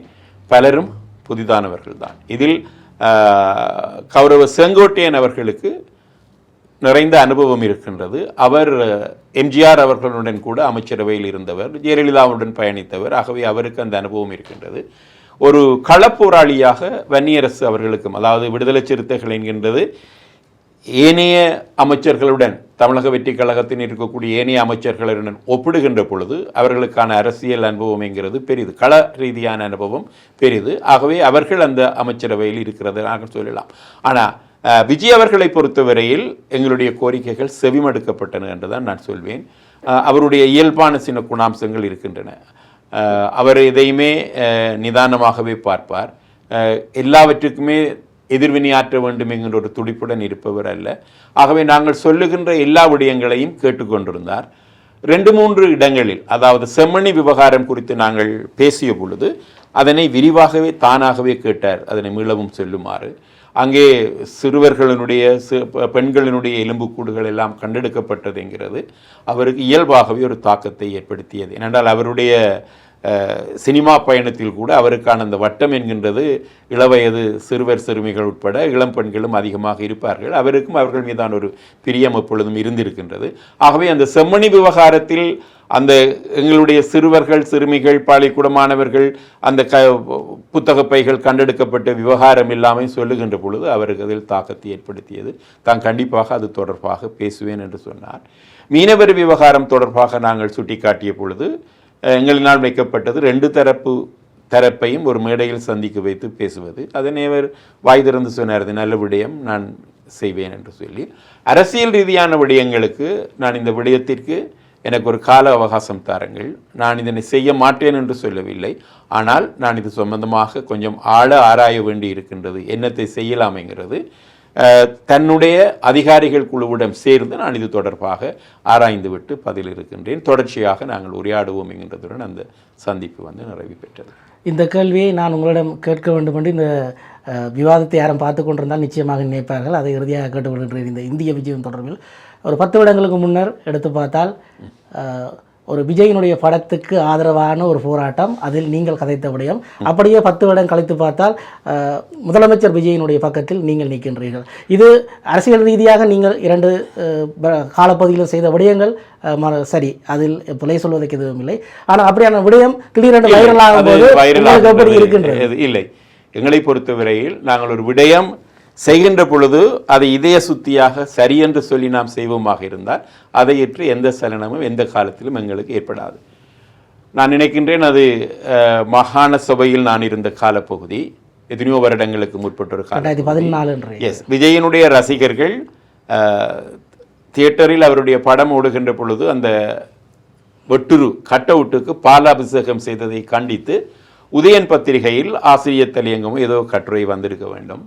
பலரும் புதிதானவர்கள் தான். இதில் கௌரவ செங்கோட்டையன் அவர்களுக்கு நிறைந்த அனுபவம் இருக்கின்றது. அவர் எம்ஜிஆர் அவர்களுடன் கூட அமைச்சரவையில் இருந்தவர், ஜெயலலிதாவுடன் பயணித்தவர். ஆகவே அவருக்கு அந்த அனுபவம் இருக்கின்றது. ஒரு களப்போராளியாக வன்னியரசு அவர்களுக்கும், அதாவது விடுதலை சிறுத்தைகள் என்கின்றது ஏனைய அமைச்சர்களுடன், தமிழக வெற்றி கழகத்தில் இருக்கக்கூடிய ஏனைய அமைச்சர்களுடன் ஒப்பிடுகின்ற பொழுது அவர்களுக்கான அரசியல் அனுபவம் என்கிறது பெரிது, கள ரீதியான அனுபவம் பெரிது. ஆகவே அவர்கள் அந்த அமைச்சரவையில் இருக்கிறது நாங்கள் சொல்லலாம். ஆனால் விஜய் அவர்களை பொறுத்தவரையில் எங்களுடைய கோரிக்கைகள் செவிமடுக்கப்பட்டன என்றுதான் நான் சொல்வேன். அவருடைய இயல்பான சில குணாம்சங்கள் இருக்கின்றன. அவர் எதையுமே நிதானமாகவே பார்ப்பார். எல்லாவற்றுக்குமே எதிர்வினையாற்ற வேண்டும் என்கின்ற ஒரு துடிப்புடன் இருப்பவர் அல்ல. ஆகவே நாங்கள் சொல்லுகின்ற எல்லா விடயங்களையும் கேட்டுக்கொண்டிருந்தார். 2-3 இடங்களில், அதாவது செம்மணி விவகாரம் குறித்து நாங்கள் பேசிய பொழுது அதனை விரிவாகவே தானாகவே கேட்டார், அதனை மீளவும் சொல்லுமாறு. அங்கே சிறுவர்களினுடைய பெண்களினுடைய எலும்புக்கூடுகள் எல்லாம் கண்டெடுக்கப்பட்டது என்கிறது அவருக்கு இயல்பாகவே ஒரு தாக்கத்தை ஏற்படுத்தியது. ஏனென்றால் அவருடைய சினிமா பயணத்தில் கூட அவருக்கான அந்த வட்டம் என்கின்றது இளவயது சிறுவர் சிறுமிகள் உட்பட இளம் பெண்களும் அதிகமாக இருப்பார்கள். அவருக்கும் அவர்கள் மீதான ஒரு பிரியம் எப்பொழுதும் இருந்திருக்கின்றது. ஆகவே அந்த செம்மணி விவகாரத்தில் அந்த எங்களுடைய சிறுவர்கள் சிறுமிகள் பள்ளிக்கூட மாணவர்கள் அந்த புத்தக பைகள் கண்டெடுக்கப்பட்ட விவகாரம் இல்லாமல் சொல்லுகின்ற பொழுது அவருக்கு அதில் தாக்கத்தை ஏற்படுத்தியது. தான் கண்டிப்பாக அது தொடர்பாக பேசுவேன் என்று சொன்னார். மீனவர் விவகாரம் தொடர்பாக நாங்கள் சுட்டிக்காட்டிய பொழுது எங்களினால் வைக்கப்பட்டது 2 தரப்பையும் ஒரு மேடையில் சந்திக்க வைத்து பேசுவது. அதனை அவர் வாய் திறந்து சொன்னார், நல்ல விடயம், நான் செய்வேன் என்று சொல்லி. அரசியல் ரீதியான விடயங்களுக்கு நான் இந்த விடயத்திற்கு எனக்கு ஒரு கால அவகாசம் தாருங்கள், நான் இதனை செய்ய மாட்டேன் என்று சொல்லவில்லை. ஆனால் நான் இது சம்பந்தமாக கொஞ்சம் ஆழ ஆராய வேண்டி இருக்கின்றது, என்னத்தை செய்யலாம்ங்கிறது தன்னுடைய அதிகாரிகள் குழுவிடம் சேர்ந்து நான் இது தொடர்பாக ஆராய்ந்துவிட்டு பதில் இருக்கின்றேன். தொடர்ச்சியாக நாங்கள் உரையாடுவோம் என்கின்றதுடன் அந்த சந்திப்பு நிறைவு பெற்றது. இந்த கேள்வியை நான் உங்களிடம் கேட்க வேண்டும் என்று இந்த விவாதத்தை யாரும் பார்த்து கொண்டிருந்தால் நிச்சயமாக நினைப்பார்கள். அதை இறுதியாக கேட்டுக்கொள்கின்றேன். இந்த இந்திய விஜயம் தொடர்பில் ஒரு 10 வருடங்களுக்கு முன்னர் எடுத்து பார்த்தால் ஒரு விஜயினுடைய படத்துக்கு ஆதரவான ஒரு போராட்டம், அதில் நீங்கள் கதைத்த விடயம். அப்படியே 10 வருடம் கழித்து பார்த்தால் முதலமைச்சர் விஜயினுடைய பக்கத்தில் நீங்கள் நிற்கின்றீர்கள். இது அரசியல் ரீதியாக நீங்கள் 2 காலப்பகுதியில் செய்த விடயங்கள் சரி, அதில் பிழை சொல்வதற்கு எதுவும் இல்லை. ஆனால் அப்படியான விடயம் திடீரென்று வைரலாகும் போது எப்படி இருக்கின்றது? இல்லை, எங்களை பொறுத்தவரையில் நாங்கள் ஒரு விடயம் செய்கின்ற பொழுது அதை இதய சுத்தியாக சரி என்று சொல்லி நாம் செய்வோமாக இருந்தால் அதை ஏற்று எந்த சலனமும் எந்த காலத்திலும் எங்களுக்கு ஏற்படாது. நான் நினைக்கின்றேன் அது மாகாண சபையில் நான் இருந்த காலப்பகுதி எத்தனையோ வருடங்களுக்கு முற்பட்ட ஒரு காலம், 2014. எஸ், விஜயனுடைய ரசிகர்கள் தியேட்டரில் அவருடைய படம் ஓடுகின்ற பொழுது அந்த வெட்டுரு கட் அவுட்டுக்கு பாலாபிஷேகம் செய்ததை கண்டித்து உதயன் பத்திரிகையில் ஆசிரியர் தலையங்கமும் ஏதோ கட்டுரை வந்திருக்க வேண்டும்.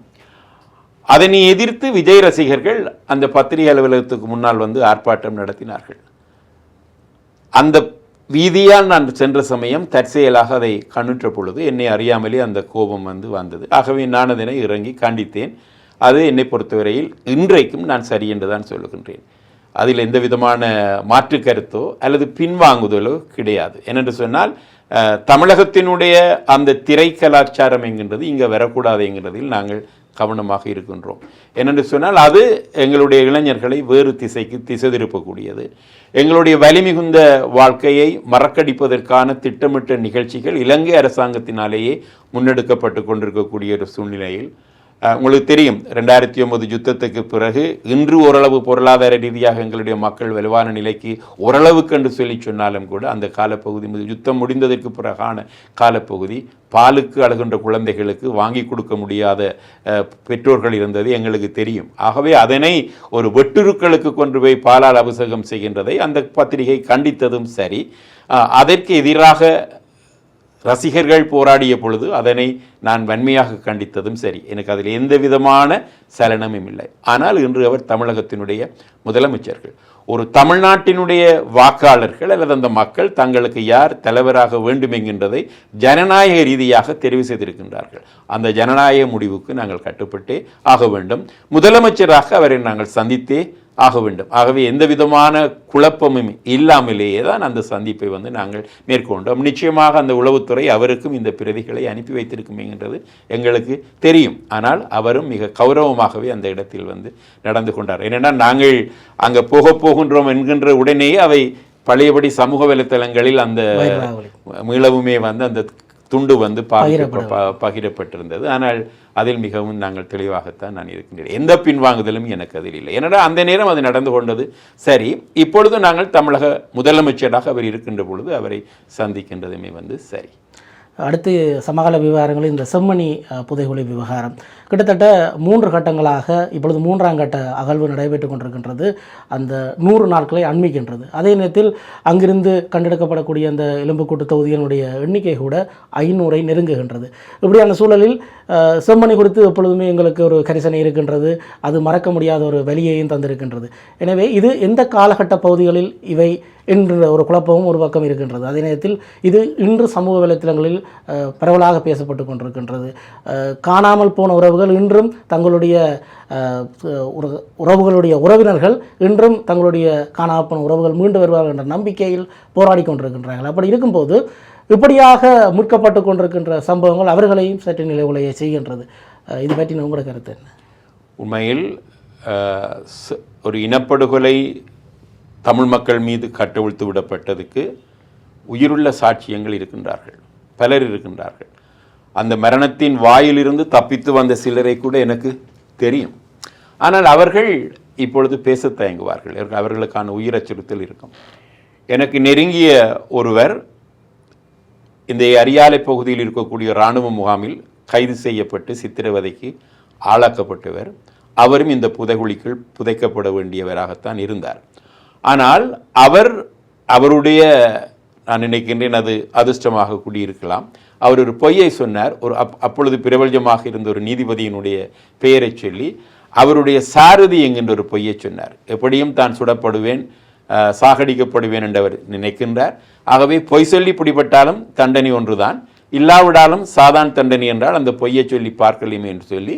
அதனை எதிர்த்து விஜய் ரசிகர்கள் அந்த பத்திரிகை அலுவலகத்துக்கு முன்னால் ஆர்ப்பாட்டம் நடத்தினார்கள். அந்த வீதியால் நான் சென்ற சமயம் தற்செயலாக அதை கண்ணுற்ற பொழுது என்னை அறியாமலே அந்த கோபம் வந்தது. ஆகவே நான் அதனை இறங்கி கண்டித்தேன். அது என்னை பொறுத்தவரையில் இன்றைக்கும் நான் சரி என்று தான் சொல்லுகின்றேன். அதில் எந்த விதமான மாற்று கருத்தோ அல்லது பின்வாங்குதலோ கிடையாது. ஏனென்று சொன்னால் தமிழகத்தினுடைய அந்த திரை கலாச்சாரம் என்கின்றது இங்கே வரக்கூடாது என்கிறதில் நாங்கள் கவனமாக இருக்கின்றோம். என்னென்று சொன்னால் அது எங்களுடைய இளைஞர்களை வேறு திசைக்கு திசை திருப்பக்கூடியது. எங்களுடைய வலிமிகுந்த வாழ்க்கையை மறக்கடிப்பதற்கான திட்டமிட்ட நிகழ்ச்சிகள் இலங்கை அரசாங்கத்தினாலேயே முன்னெடுக்கப்பட்டு கொண்டிருக்கக்கூடிய ஒரு சூழ்நிலையில் உங்களுக்கு தெரியும் 2009 யுத்தத்துக்கு பிறகு இன்று ஓரளவு பொருளாதார ரீதியாக எங்களுடைய மக்கள் வலுவான நிலைக்கு ஓரளவுக்கு என்று சொல்லி சொன்னாலும் கூட அந்த காலப்பகுதி யுத்தம் முடிந்ததற்கு பிறகான காலப்பகுதி பாலுக்கு அழுகின்ற குழந்தைகளுக்கு வாங்கி கொடுக்க முடியாத பெற்றோர்கள் இருந்தது எங்களுக்கு தெரியும். ஆகவே அதனை ஒரு வெட்டுருக்களுக்கு கொண்டு போய் பாலால் அபிஷேகம் செய்கின்றதை அந்த பத்திரிகை கண்டித்ததும் சரி. அதற்கு எதிராக ரசிகர்கள் போராடிய பொழுது அதனை நான் வன்மையாக கண்டித்ததும் சரி. எனக்கு அதில் எந்த விதமான சலனமும் இல்லை. ஆனால் இன்று அவர் தமிழகத்தினுடைய முதலமைச்சர்கள், ஒரு தமிழ்நாட்டினுடைய வாக்காளர்கள் அல்லது அந்த மக்கள் தங்களுக்கு யார் தலைவராக வேண்டும் என்கின்றதை ஜனநாயக ரீதியாக தெரிவு செய்திருக்கின்றார்கள். அந்த ஜனநாயக முடிவுக்கு நாங்கள் கட்டுப்பட்டே ஆக வேண்டும். முதலமைச்சராக அவரை நாங்கள் சந்தித்தே ஆக வேண்டும். ஆகவே எந்த விதமான குழப்பமும் இல்லாமலேயே தான் அந்த சந்திப்பை நாங்கள் மேற்கொண்டோம். நிச்சயமாக அந்த உளவுத்துறை அவருக்கும் இந்த பிரதிகளை அனுப்பி வைத்திருக்கும் என்கிறது எங்களுக்கு தெரியும். ஆனால் அவரும் மிக கௌரவமாகவே அந்த இடத்தில் நடந்து கொண்டார். ஏனென்றால் நாங்கள் அங்கே போகின்றோம் என்கின்ற உடனேயே அவை பழையபடி சமூக வலைத்தளங்களில் அந்த மீளவுமே அந்த துண்டு பகிரப்பட்டிருந்தது. ஆனால் அதில் மிகவும் நாங்கள் தெளிவாகத்தான் நான் இருக்கின்றேன். எந்த பின்வாங்குதலும் எனக்கு அதில் இல்லை. ஏன்னா அந்த நேரம் அது நடந்து கொண்டது சரி. இப்பொழுது நாங்கள் தமிழக முதலமைச்சராக அவர் இருக்கின்ற பொழுது அவரை சந்திக்கின்றதுமே சரி. அடுத்து சமகால விவகாரங்களில் இந்த செம்மணி புதைகுழி விவகாரம் கிட்டத்தட்ட 3 கட்டங்களாக இப்பொழுது 3ஆம் கட்ட அகழ்வு நடைபெற்று கொண்டிருக்கின்றது. அந்த 100 நாட்களை அண்மிக்கின்றது. அதே நேரத்தில் அங்கிருந்து கண்டெடுக்கப்படக்கூடிய அந்த எலும்புக்கூட்டு தொகுதியினுடைய எண்ணிக்கை கூட 500ஐ நெருங்குகின்றது. இப்படியான சூழலில் செம்மணி குறித்து எப்பொழுதுமே எங்களுக்கு ஒரு கரிசனை இருக்கின்றது. அது மறக்க முடியாத ஒரு வலியையும் தந்திருக்கின்றது. எனவே இது எந்த காலகட்ட பகுதிகளில் இவை என்ற ஒரு குழப்பமும் ஒரு பக்கம் இருக்கின்றது. அதே நேரத்தில் இது இன்று சமூக வலைத்தளங்களில் பரவலாக பேசப்பட்டு கொண்டிருக்கின்றது. காணாமல் போன உறவுகள் இன்றும் தங்களுடைய உறவுகளுடைய உறவினர்கள் இன்றும் தங்களுடைய காணாமல் போன உறவுகள் மீண்டு வருவார்கள் என்ற நம்பிக்கையில் போராடி கொண்டிருக்கின்றார்கள். அப்படி இருக்கும்போது இப்படியாக முற்கப்பட்டு கொண்டிருக்கின்ற சம்பவங்கள் அவர்களையும் சற்று நிலைகுலைய செய்கின்றது. இது பற்றி உங்களோட கருத்து என்ன? உண்மையில் ஒரு இனப்படுகொலை தமிழ் மக்கள் மீது கட்டவிழ்த்து விடப்பட்டதுக்கு உயிருள்ள சாட்சியங்கள் இருக்கின்றார்கள், பலர் இருக்கின்றார்கள். அந்த மரணத்தின் வாயிலிருந்து தப்பித்து வந்த சிலரை கூட எனக்கு தெரியும். ஆனால் அவர்கள் இப்பொழுது பேச தயங்குவார்கள். அவர்களுக்கான உயிர் அச்சுறுத்தல் இருக்கும். எனக்கு நெருங்கிய ஒருவர் இந்த அரியாலை பகுதியில் இருக்கக்கூடிய இராணுவ முகாமில் கைது செய்யப்பட்டு சித்திரவதைக்கு ஆளாக்கப்பட்டவர். அவரும் இந்த புதைகுழிக்குள் புதைக்கப்பட வேண்டியவராகத்தான் இருந்தார். ஆனால் அவருடைய நான் நினைக்கின்றேன் அது அதிர்ஷ்டமாக கூடியிருக்கலாம். அவர் ஒரு பொய்யை சொன்னார். அப்பொழுது பிரபலமாக இருந்த ஒரு நீதிபதியினுடைய பெயரை சொல்லி அவருடைய சாரதி என்கின்ற ஒரு பொய்யை சொன்னார். எப்படியும் தான் சுடப்படுவேன், சாகடிக்கப்படுவேன் என்றவர் நினைக்கின்றார். ஆகவே பொய் சொல்லி பிடிபட்டாலும் தண்டனை ஒன்றுதான், இல்லாவிடாலும் சாதாரண தண்டனை என்றால் அந்த பொய்யை சொல்லி பார்க்கலையுமே என்று சொல்லி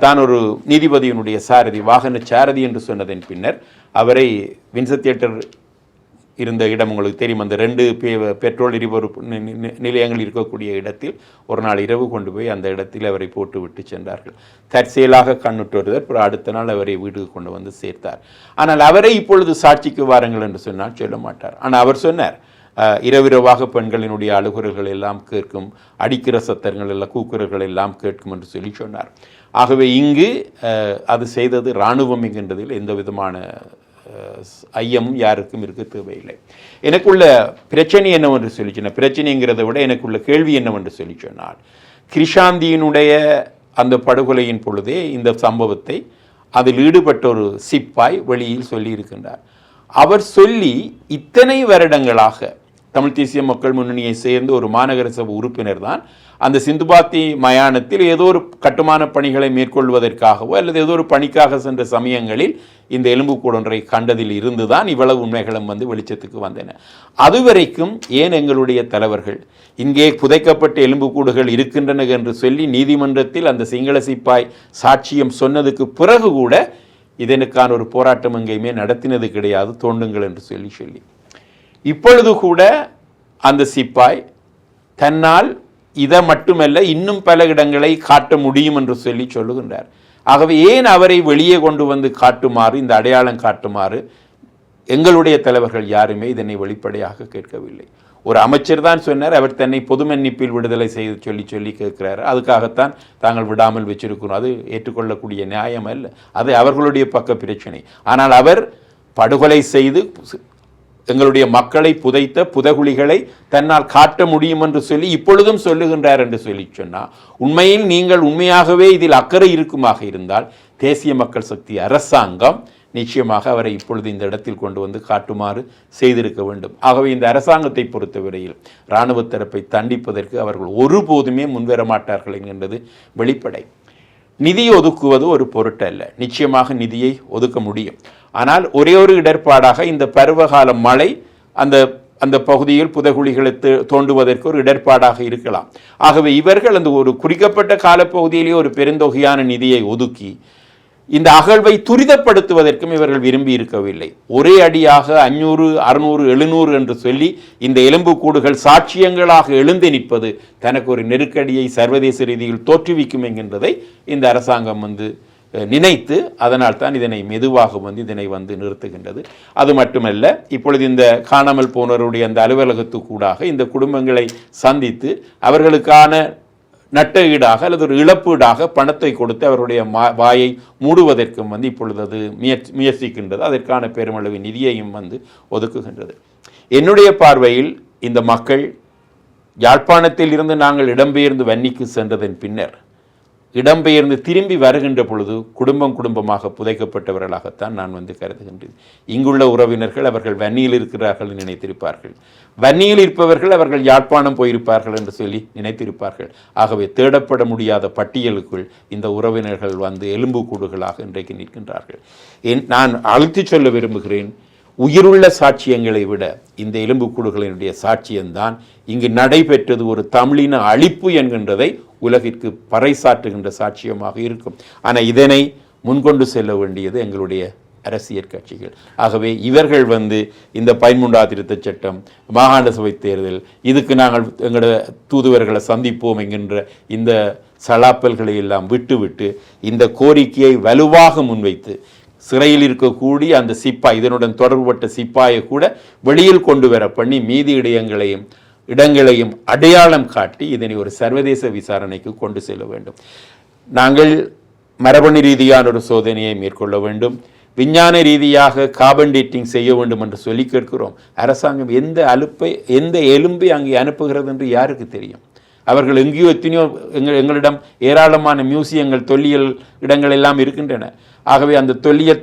தான் ஒரு நீதிபதியினுடைய சாரதி, வாகன சாரதி என்று சொன்னதன் பின்னர் அவரை வின்சென்ட் தியேட்டர் இருந்த இடம் உங்களுக்கு தெரியும். அந்த 2 பெட்ரோல் எரிபொருள் நிலையங்கள் இருக்கக்கூடிய இடத்தில் ஒரு நாள் இரவு கொண்டு போய் அந்த இடத்தில் அவரை போட்டு விட்டு சென்றார்கள். தற்செயலாக கண்ணுட்டு வருவர். அடுத்த நாள் அவரை வீட்டுக்கு கொண்டு சேர்த்தார். ஆனால் அவரை இப்பொழுது சாட்சிக்கு வாருங்கள் என்று சொன்னால் சொல்ல மாட்டார். ஆனால் அவர் சொன்னார், இரவிரவாக பெண்களினுடைய அழுகுறல்கள் எல்லாம் கேட்கும், அடிக்கிற சத்தங்கள் எல்லாம் கூக்குறல்கள் எல்லாம் கேட்கும் என்று சொல்லி சொன்னார். ஆகவே இங்கு அது செய்தது இராணுவம் என்கின்றதில் எந்த விதமான ஐயமும் யாருக்கும் இருக்க தேவையில்லை. எனக்குள்ள பிரச்சனை என்னவென்று சொல்லி சொன்னால், பிரச்சனைங்கிறத விட எனக்குள்ள கேள்வி என்னவென்று சொல்லி சொன்னால், கிருஷாந்தியினுடைய அந்த படுகொலையின் பொழுதே இந்த சம்பவத்தை அதில் ஈடுபட்ட ஒரு சிப்பாய் வெளியில் சொல்லி இருக்கின்றார். அவர் சொல்லி இத்தனை வருடங்களாக தமிழ் தேசிய மக்கள் முன்னணியை சேர்ந்த ஒரு மாநகர சபை உறுப்பினர் தான் அந்த சிந்துபாத்தி மயானத்தில் ஏதோ ஒரு கட்டுமான பணிகளை மேற்கொள்வதற்காகவோ அல்லது ஏதோ ஒரு பணிக்காக சென்ற சமயங்களில் இந்த எலும்புக்கூடொன்றை கண்டதில் இருந்துதான் இவ்வளவு உண்மைகளும் வெளிச்சத்துக்கு வந்தன. அதுவரைக்கும் ஏன் எங்களுடைய தலைவர்கள் இங்கே புதைக்கப்பட்ட எலும்புக்கூடுகள் இருக்கின்றன என்று சொல்லி நீதிமன்றத்தில் அந்த சிங்கள சிப்பாய் சாட்சியம் சொன்னதுக்கு பிறகு கூட இதனுக்கான ஒரு போராட்டம் எங்கேயுமே நடத்தினது கிடையாது, தோண்டுங்கள் என்று சொல்லி இப்பொழுது கூட அந்த சிப்பாய் தன்னால் இதை மட்டுமல்ல இன்னும் பல இடங்களை காட்ட முடியும் என்று சொல்லுகின்றார். ஆகவே ஏன் அவரை வெளியே கொண்டு வந்து காட்டுமாறு, இந்த அடையாளம் காட்டுமாறு எங்களுடைய தலைவர்கள் யாருமே இதனை வெளிப்படையாக கேட்கவில்லை. ஒரு அமைச்சர் தான் சொன்னார், அவர் தன்னை பொது மன்னிப்பில் விடுதலை செய்து சொல்லி கேட்கிறார். அதுக்காகத்தான் தாங்கள் விடாமல் வச்சிருக்கிறோம். அது ஏற்றுக்கொள்ளக்கூடிய நியாயம் அல்ல, அது அவர்களுடைய பக்க பிரச்சனை. ஆனால் அவர் படுகொலை செய்து எங்களுடைய மக்களை புதைத்த புதகுழிகளை தன்னால் காட்ட முடியும் என்று சொல்லி இப்பொழுதும் சொல்லுகின்றார் என்று சொன்னால், உண்மையில் நீங்கள் உண்மையாகவே இதில் அக்கறை இருக்குமாக இருந்தால் தேசிய மக்கள் சக்தி அரசாங்கம் நிச்சயமாக அவரை இப்பொழுது இந்த இடத்தில் கொண்டு வந்து காட்டுமாறு செய்திருக்க வேண்டும். ஆகவே இந்த அரசாங்கத்தை பொறுத்தவரையில் இராணுவ தரப்பை தண்டிப்பதற்கு அவர்கள் ஒருபோதுமே முன்வர மாட்டார்கள் என்கின்றது வெளிப்படை. நிதி ஒதுக்குவது ஒரு பொருட்டல்ல, நிச்சயமாக நிதியை ஒதுக்க முடியும். ஆனால் ஒரே ஒரு இடர்பாடாக இந்த பருவகால மழை அந்த பகுதியில் புதகுழிகளை தோண்டுவதற்கு ஒரு இடர்பாடாக இருக்கலாம். ஆகவே இவர்கள் அந்த ஒரு குறிக்கப்பட்ட காலப்பகுதியிலேயே ஒரு பெருந்தொகையான நிதியை ஒதுக்கி இந்த அகழ்வை துரிதப்படுத்துவதற்கும் இவர்கள் விரும்பி இருக்கவில்லை. ஒரே அடியாக 500, 600, 700 என்று சொல்லி இந்த எலும்புக்கூடுகள் சாட்சியங்களாக எழுந்து நிற்பது தனக்கு ஒரு நெருக்கடியை சர்வதேச ரீதியில் தோற்றுவிக்கும் என்கின்றதை இந்த அரசாங்கம் நினைத்து அதனால் தான் இதனை மெதுவாக இதனை நிறுத்துகின்றது. அது மட்டுமல்ல, இப்பொழுது இந்த காணாமல் போனவருடைய அந்த அலுவலகத்துக்கூடாக இந்த குடும்பங்களை சந்தித்து அவர்களுக்கான நட்ட ஈடாக அல்லது ஒரு இழப்பீடாக பணத்தை கொடுத்து அவருடைய வாயை மூடுவதற்கும் இப்பொழுது அது முயற்சிக்கின்றது. அதற்கான பெருமளவு நிதியையும் ஒதுக்குகின்றது. என்னுடைய பார்வையில் இந்த மக்கள் யாழ்ப்பாணத்தில் இருந்து நாங்கள் இடம்பெயர்ந்து வன்னிக்கு சென்றதன் பின்னர் இடம்பெயர்ந்து திரும்பி வருகின்ற பொழுது குடும்பமாக புதைக்கப்பட்டவர்களாகத்தான் நான் கருதுகின்றேன். இங்குள்ள உறவினர்கள் அவர்கள் வன்னியில் இருக்கிறார்கள் நினைத்திருப்பார்கள், வன்னியில் இருப்பவர்கள் அவர்கள் யாழ்ப்பாணம் போயிருப்பார்கள் என்று சொல்லி நினைத்திருப்பார்கள். ஆகவே தேடப்பட முடியாத பட்டியலுக்குள் இந்த உறவினர்கள் எலும்புக்கூடுகளாக இன்றைக்கு நிற்கின்றார்கள். நான் அழுத்தி சொல்ல விரும்புகிறேன், உயிருள்ள சாட்சியங்களை விட இந்த எலும்புக்கூடுகளினுடைய சாட்சியம்தான் இங்கு நடைபெற்றது ஒரு தமிழின அழிப்பு என்கின்றதை உலகிற்கு பறைசாற்றுகின்ற சாட்சியமாக இருக்கும். ஆனால் இதனை முன்கொண்டு செல்ல வேண்டியது எங்களுடைய அரசியல் கட்சிகள். ஆகவே இவர்கள் இந்த 13ஆம் திருத்தச் சட்டம், மாகாண சபை தேர்தல், இதுக்கு நாங்கள் எங்களோட தூதுவர்களை சந்திப்போம் என்கின்ற இந்த சலாப்பல்களை எல்லாம் விட்டுவிட்டு இந்த கோரிக்கையை வலுவாக முன்வைத்து சிறையில் இருக்கக்கூடிய அந்த சிப்பாய், இதனுடன் தொடர்புபட்ட சிப்பாயை கூட வெளியில் கொண்டு வர பண்ணி மீதி இடங்களையும் அடையாளம் காட்டி இதனை ஒரு சர்வதேச விசாரணைக்கு கொண்டு செல்ல வேண்டும். நாங்கள் மரபணு ரீதியான ஒரு சோதனையை மேற்கொள்ள வேண்டும், விஞ்ஞான ரீதியாக கார்பன் டேட்டிங் செய்ய வேண்டும் என்று சொல்லி கேட்கிறோம். அரசாங்கம் எந்த எலும்பை அங்கே அனுப்புகிறது என்று யாருக்கு தெரியும்? அவர்கள் எங்கேயோ எத்தனையோ எங்களிடம் ஏராளமான மியூசியங்கள், தொல்லியல் இடங்கள் எல்லாம் இருக்கின்றன. ஆகவே அந்த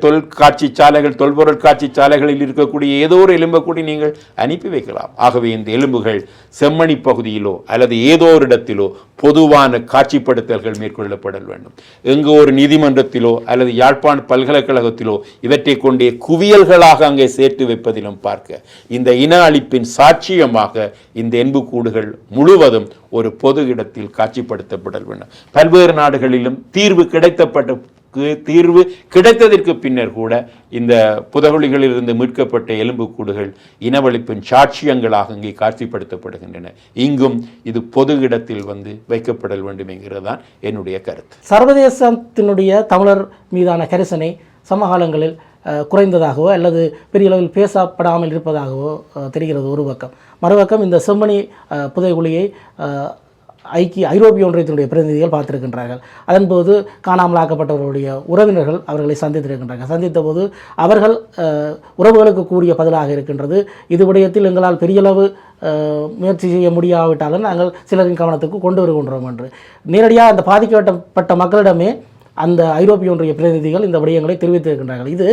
தொல்காட்சி சாலைகள், தொல்பொருள் காட்சி சாலைகளில் இருக்கக்கூடிய ஏதோ ஒரு எலும்பை கூட நீங்கள் அனுப்பி வைக்கலாம். ஆகவே இந்த எலும்புகள் செம்மணி பகுதியிலோ அல்லது ஏதோ ஒரு இடத்திலோ பொதுவான காட்சிப்படுத்தல்கள் மேற்கொள்ளப்பட வேண்டும். எங்கு ஒரு நீதிமன்றத்திலோ அல்லது யாழ்ப்பாண பல்கலைக்கழகத்திலோ இவற்றை கொண்டே குவியல்களாக அங்கே சேர்த்து வைப்பதிலும் பார்க்க இந்த இன அழிப்பின் சாட்சியமாக இந்த எலும்புக்கூடுகள் முழுவதும் ஒரு பொது இடத்தில் காட்சிப்படுத்தப்பட வேண்டும். பல்வேறு நாடுகளிலும் தீர்வு கிடைத்ததற்கு பின்னர் கூட இந்த புதகுழிகளிலிருந்து மீட்கப்பட்ட எலும்புக்கூடுகள் இனவழிப்பின் சாட்சியங்களாக இங்கே காட்சிப்படுத்தப்படுகின்றன. இங்கும் இது பொது இடத்தில் வைக்கப்பட வேண்டும் என்கிறதுதான் என்னுடைய கருத்து. சர்வதேசத்தினுடைய தமிழர் மீதான கரிசனை சமகாலங்களில் குறைந்ததாகவோ அல்லது பெரிய அளவில் பேசப்படாமல் இருப்பதாகவோ தெரிகிறது ஒரு பக்கம். மறுபக்கம் இந்த செம்மணி புதைகுழியை ஐரோப்பிய ஒன்றியத்தினுடைய பிரதிநிதிகள் பார்த்திருக்கின்றார்கள். அதன்போது காணாமலாக்கப்பட்டவர்களுடைய உறவினர்கள் அவர்களை சந்தித்திருக்கின்றார்கள். சந்தித்த போது அவர்கள் உறவுகளுக்கு கூறிய பதிலாக இருக்கின்றது, இது விடயத்தில் எங்களால் பெரியளவு முயற்சி செய்ய முடியாவிட்டாலும் நாங்கள் சிலரின் கவனத்துக்கு கொண்டு வருகின்றோம் என்று நேரடியாக அந்த பாதிக்கப்பட்ட மக்களிடமே அந்த ஐரோப்பிய ஒன்றிய பிரதிநிதிகள் இந்த விடயங்களை தெரிவித்திருக்கின்றார்கள். இது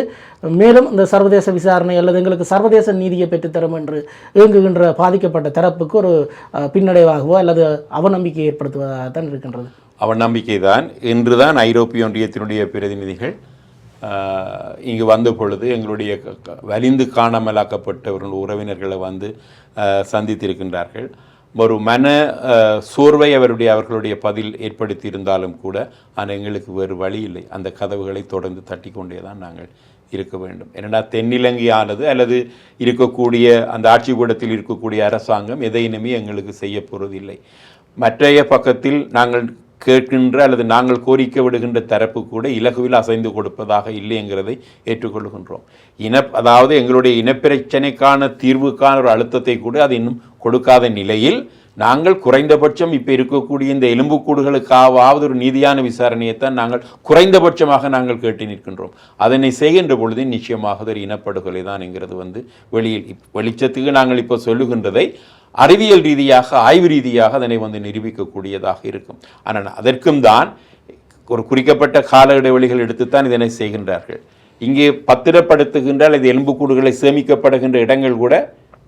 மேலும் இந்த சர்வதேச விசாரணை அல்லது எங்களுக்கு சர்வதேச நீதியை பெற்றுத்தரும் என்று இயங்குகின்ற பாதிக்கப்பட்ட தரப்புக்கு ஒரு பின்னடைவாகவோ அல்லது அவநம்பிக்கை ஏற்படுத்துவதாகத்தான் இருக்கின்றது. அவநம்பிக்கை தான். இன்றுதான் ஐரோப்பிய ஒன்றியத்தினுடைய பிரதிநிதிகள் இங்கு வந்த பொழுது எங்களுடைய வலிந்து காணாமலாக்கப்பட்டவர்கள் உறவினர்களை சந்தித்திருக்கின்றார்கள். ஒரு மன சோர்வை அவர்களுடைய பதில் ஏற்படுத்தி இருந்தாலும் கூட ஆனால் எங்களுக்கு வேறு வழி இல்லை, அந்த கதவுகளை தொடர்ந்து தட்டி கொண்டே தான் நாங்கள் இருக்க வேண்டும். ஏன்னா தென்னிலங்கையானது அல்லது இருக்கக்கூடிய அந்த ஆட்சிக்கூடத்தில் இருக்கக்கூடிய அரசாங்கம் எதையுமே எங்களுக்கு செய்ய போவதில்லை. மற்றைய பக்கத்தில் நாங்கள் கேட்கின்ற அல்லது நாங்கள் கோரிக்கை விடுகின்ற தரப்பு கூட இலகுவில் அசைந்து கொடுப்பதாக இல்லைங்கிறதை ஏற்றுக்கொள்கின்றோம். அதாவது எங்களுடைய இனப்பிரச்சனைக்கான தீர்வுக்கான ஒரு அழுத்தத்தை கூட அது இன்னும் கொடுக்காத நிலையில் நாங்கள் குறைந்தபட்சம் இப்போ இருக்கக்கூடிய இந்த எலும்புக்கூடுகளுக்காவது ஒரு நீதியான விசாரணையைத்தான் நாங்கள் குறைந்தபட்சமாக நாங்கள் கேட்டு நிற்கின்றோம். அதனை செய்கின்ற பொழுது நிச்சயமாக ஒரு இனப்படுகொலை தான் என்கிறது வெளிச்சத்துக்கு நாங்கள் இப்போ சொல்லுகின்றதை அறிவியல் ரீதியாக ஆய்வு ரீதியாக அதனை நிரூபிக்கக்கூடியதாக இருக்கும். ஆனால் அதற்கும் தான் ஒரு குறிக்கப்பட்ட கால இடைவெளிகள் எடுத்துத்தான் இதனை செய்கின்றார்கள். இங்கே பத்திரப்படுத்துகின்ற அல்லது எலும்புக்கூடுகளை சேமிக்கப்படுகின்ற இடங்கள் கூட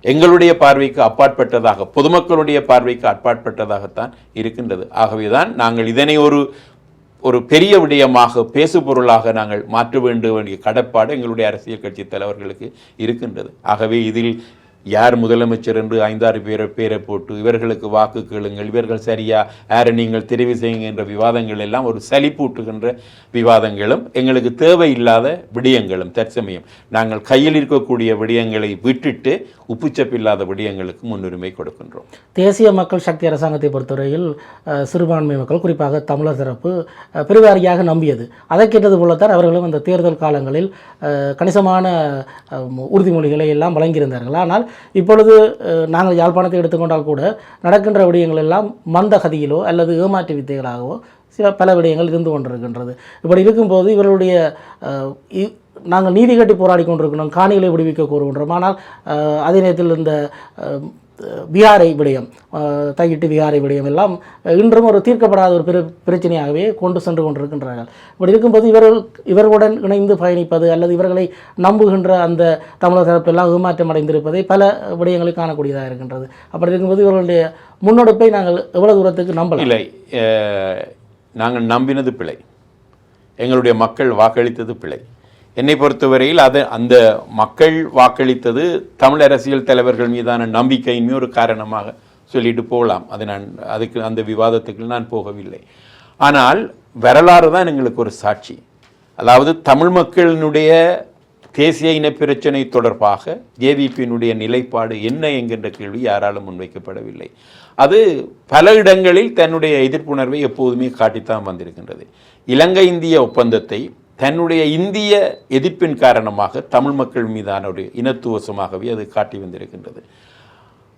எங்களுடைய பார்வைக்கு அப்பாற்பட்டதாக, பொதுமக்களுடைய பார்வைக்கு அப்பாற்பட்டதாகத்தான் இருக்கின்றது. ஆகவேதான் நாங்கள் இதனை ஒரு பெரிய விடயமாக பேசு பொருளாக நாங்கள் மாற்ற வேண்டிய கடப்பாடு எங்களுடைய அரசியல் கட்சி தலைவர்களுக்கு இருக்கின்றது. ஆகவே இதில் யார் முதலமைச்சர் என்று 5-6 பேரை போட்டு இவர்களுக்கு வாக்கு கேளுங்கள், இவர்கள் சரியா யாரை நீங்கள் தெரிவு செய்யுங்க என்ற விவாதங்கள் எல்லாம் ஒரு சலிப்பூட்டுகின்ற விவாதங்களும் எங்களுக்கு தேவையில்லாத விடயங்களும். தற்சமயம் நாங்கள் கையில் இருக்கக்கூடிய விடயங்களை விட்டுட்டு உப்புச்சப்பில்லாத விடயங்களுக்கு முன்னுரிமை கொடுக்கின்றோம். தேசிய மக்கள் சக்தி அரசாங்கத்தை பொறுத்தவரையில் சிறுபான்மை மக்கள் குறிப்பாக தமிழர் தரப்பு பெருவாரியாக நம்பியது. அதற்கேற்றது போலத்தான் அவர்களும் அந்த தேர்தல் காலங்களில் கணிசமான உறுதிமொழிகளை எல்லாம் வழங்கியிருந்தார்கள். ஆனால் இப்பொழுது நாங்கள் யாழ்ப்பாணத்தை எடுத்துக்கொண்டால் கூட நடக்கின்ற விடயங்கள் எல்லாம் மந்தகதியிலோ அல்லது ஏமாற்று வித்தைகளாகவோ பல விடயங்கள் இருந்து கொண்டிருக்கின்றது. இப்படி இருக்கும்போது இவர்களுடைய நாங்கள் நீதி கட்டி போராடி கொண்டிருக்கிறோம், காணிகளை விடுவிக்க கோருகின்றோம். ஆனால் அதே நேரத்தில் இந்த விகாரை விடயம், தையிட்டு விகாரை விடயம் எல்லாம் இன்றும் ஒரு தீர்க்கப்படாத ஒரு பிரச்சனையாகவே கொண்டு சென்று கொண்டிருக்கின்றார்கள். இப்படி இருக்கும்போது இவர்களுடன் இணைந்து பயணிப்பது அல்லது இவர்களை நம்புகின்ற அந்த தமிழர் தரப்பெல்லாம் ஏமாற்றம் அடைந்திருப்பதை பல விடயங்களை காணக்கூடியதாக இருக்கின்றது. அப்படி இருக்கும்போது இவர்களுடைய முன்னெடுப்பை நாங்கள் எவ்வளவு தூரத்துக்கு நம்பலாம்? இல்லை, நாங்கள் நம்பினது பிழை, எங்களுடைய மக்கள் வாக்களித்தது பிழை. என்னை பொறுத்தவரையில் அந்த மக்கள் வாக்களித்தது தமிழ் அரசியல் தலைவர்கள் மீதான நம்பிக்கையின்மே ஒரு காரணமாக சொல்லிட்டு போகலாம். அந்த விவாதத்துக்கு நான் போகவில்லை. ஆனால் வரலாறு தான் எங்களுக்கு ஒரு சாட்சி. அதாவது தமிழ் மக்களினுடைய தேசிய இனப்பிரச்சனை தொடர்பாக ஜேவிபியினுடைய நிலைப்பாடு என்ன என்கின்ற கேள்வி யாராலும் முன்வைக்கப்படவில்லை. அது பல இடங்களில் தன்னுடைய எதிர்ப்புணர்வை எப்போதுமே காட்டித்தான் வந்திருக்கின்றது. இலங்கை இந்திய ஒப்பந்தத்தை தன்னுடைய இந்திய எதிர்ப்பின் காரணமாக தமிழ் மக்கள் மீதான ஒரு இனத்துவசமாகவே அது காட்டி வந்திருக்கின்றது.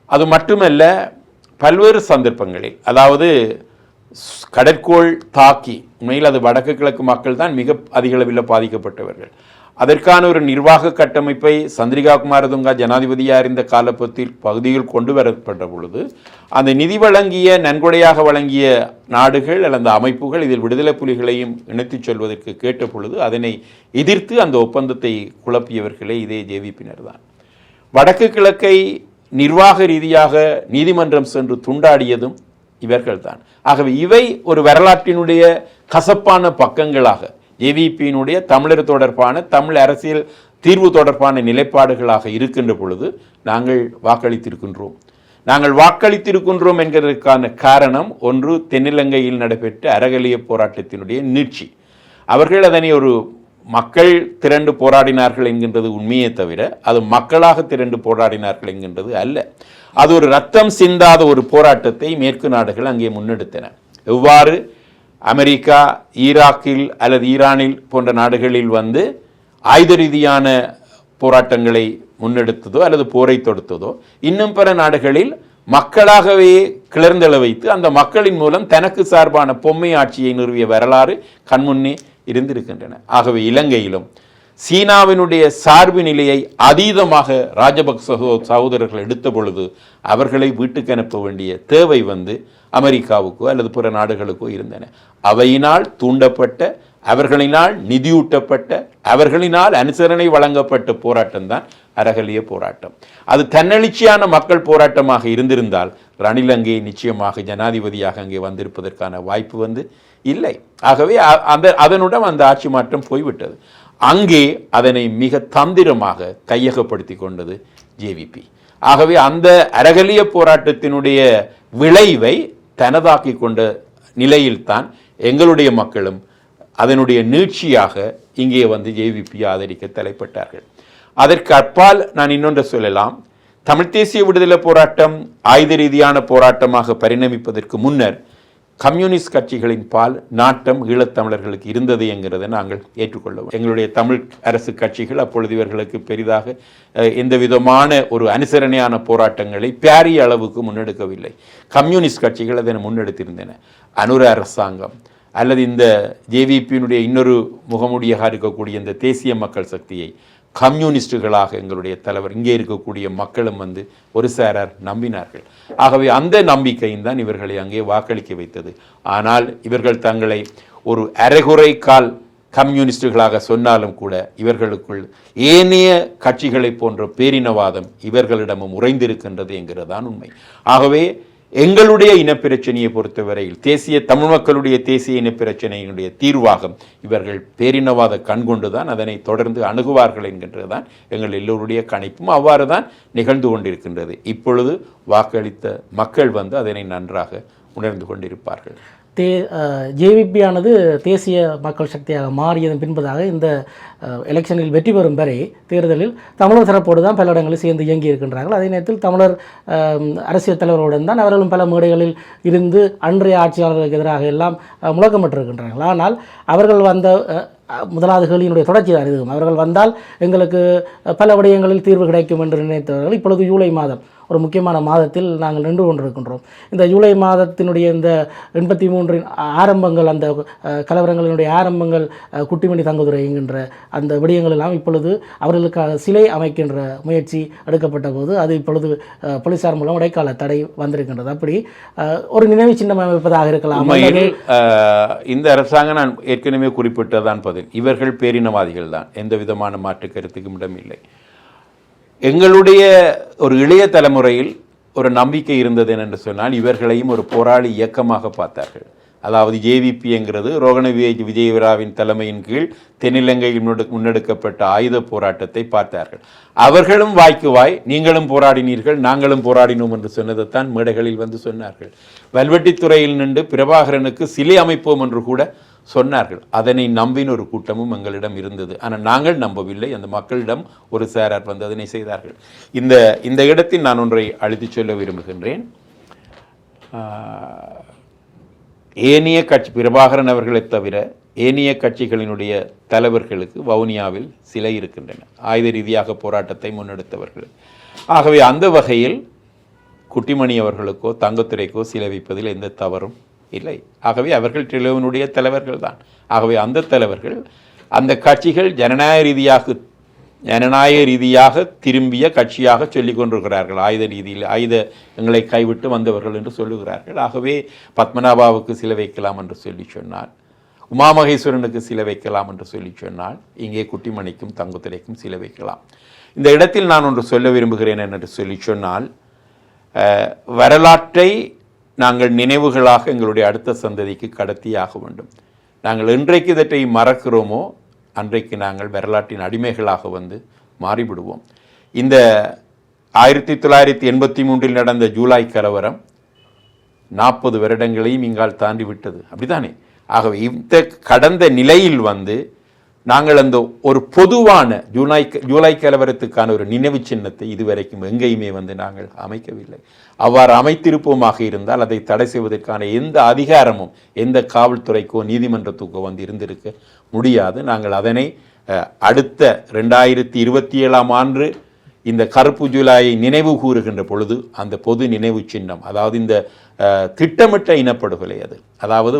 அது மட்டுமல்ல, பல்வேறு சந்தர்ப்பங்களில், அதாவது கடற்கோள் தாக்கி, உண்மையில் அது வடக்கு கிழக்கு மக்கள் தான் மிக அதிக அளவில் பாதிக்கப்பட்டவர்கள். அதற்கான ஒரு நிர்வாக கட்டமைப்பை சந்திரிகா குமாரதுங்கா ஜனாதிபதியாக இருந்த காலப்பத்தில் பகுதியில் கொண்டு வரப்பட்ட பொழுது அந்த நிதி வழங்கிய, நன்கொடையாக வழங்கிய நாடுகள் அல்லது அமைப்புகள் இதில் விடுதலை புலிகளையும் இணைத்துச் சொல்வதற்கு கேட்ட பொழுது அதனை எதிர்த்து அந்த ஒப்பந்தத்தை குழப்பியவர்களே இதே ஜேவிபியினர் தான். வடக்கு கிழக்கை நிர்வாக ரீதியாக நீதிமன்றம் சென்று துண்டாடியதும் இவர்கள்தான். ஆகவே இவை ஒரு வரலாற்றினுடைய கசப்பான பக்கங்களாக ஜேவிபியினுடைய தமிழர் தொடர்பான, தமிழ் அரசியல் தீர்வு தொடர்பான நிலைப்பாடுகளாக இருக்கின்ற பொழுது நாங்கள் வாக்களித்திருக்கின்றோம். நாங்கள் வாக்களித்திருக்கின்றோம் என்கிறதுக்கான காரணம் ஒன்று, தென்னிலங்கையில் நடைபெற்ற அறகலிய போராட்டத்தினுடைய நீட்சி. அவர்கள் அதனை ஒரு மக்கள் திரண்டு போராடினார்கள் என்கின்றது உண்மையே தவிர அது மக்களாக திரண்டு போராடினார்கள் என்கின்றது அல்ல. அது ஒரு ரத்தம் சிந்தாத ஒரு போராட்டத்தை மேற்கு நாடுகள் அங்கே முன்னெடுத்தன. எவ்வாறு அமெரிக்கா ஈராக்கில் அல்லது ஈரானில் போன்ற நாடுகளில் ஆயுத ரீதியான போராட்டங்களை முன்னெடுத்ததோ அல்லது போரை தொடுத்ததோ, இன்னும் பல நாடுகளில் மக்களாகவே கிளர்ந்தெழ வைத்து அந்த மக்களின் மூலம் தனக்கு சார்பான பொம்மை ஆட்சியை நிறுவிய வரலாறு கண்முன்னே இருந்திருக்கின்றன. ஆகவே இலங்கையிலும் சீனாவினுடைய சார்பு நிலையை அதீதமாக ராஜபக்ச சகோதரர்கள் எடுத்த பொழுது அவர்களை வீட்டுக்கு அனுப்ப வேண்டிய தேவை அமெரிக்காவுக்கோ அல்லது பிற நாடுகளுக்கோ இருந்தன. அவையினால் தூண்டப்பட்ட, அவர்களினால் நிதியூட்டப்பட்ட, அவர்களினால் அனுசரணை வழங்கப்பட்ட போராட்டம் தான் அறகலிய போராட்டம். அது தன்னெழுச்சியான மக்கள் போராட்டமாக இருந்திருந்தால் ரணில் அங்கே நிச்சயமாக ஜனாதிபதியாக அங்கே வந்திருப்பதற்கான வாய்ப்பு இல்லை. ஆகவே அதனுடன் அந்த ஆட்சி மாற்றம் போய்விட்டது. அங்கே அதனை மிக தந்திரமாக கையகப்படுத்தி கொண்டது ஜேவிபி. ஆகவே அந்த அறகலிய போராட்டத்தினுடைய விளைவை தனதாக்கி கொண்ட நிலையில்தான் எங்களுடைய மக்களும் அதனுடைய நீட்சியாக இங்கே ஜேவிபி ஆதரிக்க தலைப்பட்டார்கள். அதற்கு அப்பால் நான் இன்னொன்று சொல்லலாம். தமிழ் தேசிய விடுதலை போராட்டம் ஆயுத ரீதியான போராட்டமாக பரிணமிப்பதற்கு முன்னர் கம்யூனிஸ்ட் கட்சிகளின் பால் நாட்டம் ஈழத்தமிழர்களுக்கு இருந்தது என்கிறதை நாங்கள் ஏற்றுக்கொள்ளுவோம். எங்களுடைய தமிழ் அரசு கட்சிகள் அப்பொழுது இவர்களுக்கு பெரிதாக எந்த விதமான ஒரு அனுசரணையான போராட்டங்களை பாரிய அளவுக்கு முன்னெடுக்கவில்லை. கம்யூனிஸ்ட் கட்சிகள் அதனை முன்னெடுத்திருந்தன. அனுர அரசாங்கம் அல்லது இந்த ஜேவிபியினுடைய இன்னொரு முகமுடியாக இருக்கக்கூடிய இந்த தேசிய மக்கள் சக்தியை கம்யூனிஸ்டுகளாக எங்களுடைய தலைவர் இங்கே இருக்கக்கூடிய மக்களும் வந்து ஒரு சாரார் நம்பினார்கள். ஆகவே அந்த நம்பிக்கையும் தான் இவர்களை அங்கே வாக்களிக்க வைத்தது. ஆனால் இவர்கள் தங்களை ஒரு அரைகுறை கால் கம்யூனிஸ்டுகளாக சொன்னாலும் கூட இவர்களுக்குள் ஏனைய கட்சிகளை போன்ற பேரினவாதம் இவர்களிடமும் உறைந்திருக்கின்றது என்கிறதான் உண்மை. ஆகவே எங்களுடைய இனப்பிரச்சனையை பொறுத்தவரையில் தமிழ் மக்களுடைய தேசிய இனப்பிரச்சனையினுடைய தீர்வாகும் இவர்கள் பேரினவாத கண்கொண்டுதான் அதனை தொடர்ந்து அணுகுவார்கள் என்கின்றதுதான் எங்கள் எல்லோருடைய கணிப்பும் அவ்வாறு தான் நிகழ்ந்து கொண்டிருக்கின்றது. இப்பொழுது வாக்களித்த மக்கள் வந்து அதனை நன்றாக உணர்ந்து கொண்டிருப்பார்கள். ஜேவிபியானது தேசிய மக்கள் சக்தியாக மாறியதன் பின்பதாக இந்த எலெக்ஷனில் வெற்றி பெறும் வரை தேர்தலில் தமிழர் தரப்போடு தான் பல இடங்களில் சேர்ந்து இயங்கி இருக்கின்றார்கள். அதே நேரத்தில் தமிழர் அரசியல் தலைவர்களுடன் தான் அவர்களும் பல மேடைகளில் இருந்து அன்றைய ஆட்சியாளர்களுக்கு எதிராக எல்லாம் முழக்கமிட்டிருக்கின்றார்கள். ஆனால் அவர்கள் வந்த முதலாவது கேள்வியினுடைய தொடர்ச்சி தான் இதுவும். அவர்கள் வந்தால் எங்களுக்கு பல விடயங்களில் தீர்வு கிடைக்கும் என்று நினைத்தவர்கள் இப்பொழுது ஜூலை மாதம் ஒரு முக்கியமான மாதத்தில் நாங்கள் நின்று கொண்டிருக்கின்றோம். இந்த ஜூலை மாதத்தினுடைய இந்த 83 ஆரம்பங்கள், அந்த கலவரங்களினுடைய ஆரம்பங்கள், குட்டிமணி தங்குதுரை என்கின்ற அந்த விடயங்கள் எல்லாம் இப்பொழுது அவர்களுக்காக சிலை அமைக்கின்ற முயற்சி எடுக்கப்பட்ட போது அது இப்பொழுது போலீசார் மூலம் இடைக்கால தடை வந்திருக்கின்றது. அப்படி ஒரு நினைவு சின்னம் அமைப்பதாக இருக்கலாம். இந்த அரசாங்கம் நான் ஏற்கனவே குறிப்பிட்டதான் பதில். இவர்கள் பேரினவாதிகள் தான், எந்த விதமான மாற்று கருத்துக்கும் இடமில்லை. எங்களுடைய ஒரு இளைய தலைமுறையில் ஒரு நம்பிக்கை இருந்தது என்று சொன்னால் இவர்களையும் ஒரு போராளி இயக்கமாக பார்த்தார்கள். அதாவது ஜேவிபி என்கிறது ரோகண விஜயவீராவின் தலைமையின் கீழ் தென்னிலங்கையில் முன்னெடுக்கப்பட்ட ஆயுத போராட்டத்தை பார்த்தார்கள். அவர்களும் வாய்க்கு வாய் நீங்களும் போராடினீர்கள் நாங்களும் போராடினோம் என்று சொன்னதைத்தான் மேடைகளில் வந்து சொன்னார்கள். வல்வெட்டித்துறையில் நின்று பிரபாகரனுக்கு சிலை அமைப்போம் என்று கூட சொன்னார்கள். அதனை நம்பின ஒரு கூட்டமும் எங்களிடம் இருந்தது. ஆனால் நாங்கள் நம்பவில்லை. அந்த மக்களிடம் ஒரு சாரார் வந்து அதனை செய்தார்கள். இந்த இடத்தில் நான் ஒன்றை அழுத்தி சொல்ல விரும்புகின்றேன். ஏனைய கட்சி பிரபாகரன் அவர்களை தவிர ஏனைய கட்சிகளினுடைய தலைவர்களுக்கு வவுனியாவில் சிலை இருக்கின்றன, ஆயுத ரீதியாக போராட்டத்தை முன்னெடுத்தவர்கள். ஆகவே அந்த வகையில் குட்டிமணி அவர்களுக்கோ தங்கத்துறைக்கோ சிலை வைப்பதில் எந்த தவறும் இல்லை. ஆகவே அவர்கள் டிலோவினுடைய தலைவர்கள் தான். ஆகவே அந்த தலைவர்கள் அந்த கட்சிகள் ஜனநாயக ரீதியாக திரும்பிய கட்சியாக சொல்லிக் கொண்டிருக்கிறார்கள். ஆயுதங்களை கைவிட்டு வந்தவர்கள் என்று சொல்லுகிறார்கள். ஆகவே பத்மநாபாவுக்கு சிலை வைக்கலாம் என்று சொல்லி சொன்னால், உமாமகேஸ்வரனுக்கு சிலை வைக்கலாம் என்று சொல்லி சொன்னால், இங்கே குட்டிமணிக்கும் தங்குத்துறைக்கும் சிலை வைக்கலாம். இந்த இடத்தில் நான் ஒன்று சொல்ல விரும்புகிறேன் என்று சொல்லி சொன்னால், வரலாற்றை நாங்கள் நினைவுகளாக எங்களுடைய அடுத்த சந்ததிக்கு கடத்தியாக வேண்டும். நாங்கள் என்றைக்கு இதை மறக்கிறோமோ அன்றைக்கு நாங்கள் வரலாற்றின் அடிமைகளாக வந்து மாறிவிடுவோம். இந்த 1983 நடந்த ஜூலை கலவரம் 40 வருடங்களையும் இங்கால் தாண்டி விட்டது, அப்படித்தானே? ஆகவே இந்த கடந்த நிலையில் வந்து நாங்கள் அந்த ஒரு பொதுவான ஜூலை கலவரத்துக்கான ஒரு நினைவு சின்னத்தை இதுவரைக்கும் எங்கேயுமே வந்து நாங்கள் அமைக்கவில்லை. அவ்வாறு அமைத்திருப்போமாக இருந்தால் அதை தடை செய்வதற்கான எந்த அதிகாரமும் எந்த காவல்துறைக்கோ நீதிமன்றத்துக்கோ வந்து இருந்திருக்க முடியாது. நாங்கள் அதனை அடுத்த 2027 ஆண்டு இந்த கருப்பு ஜூலையை நினைவு கூறுகின்ற பொழுது அந்த பொது நினைவு சின்னம், அதாவது இந்த திட்டமிட்ட இனப்படுகொலை, அதாவது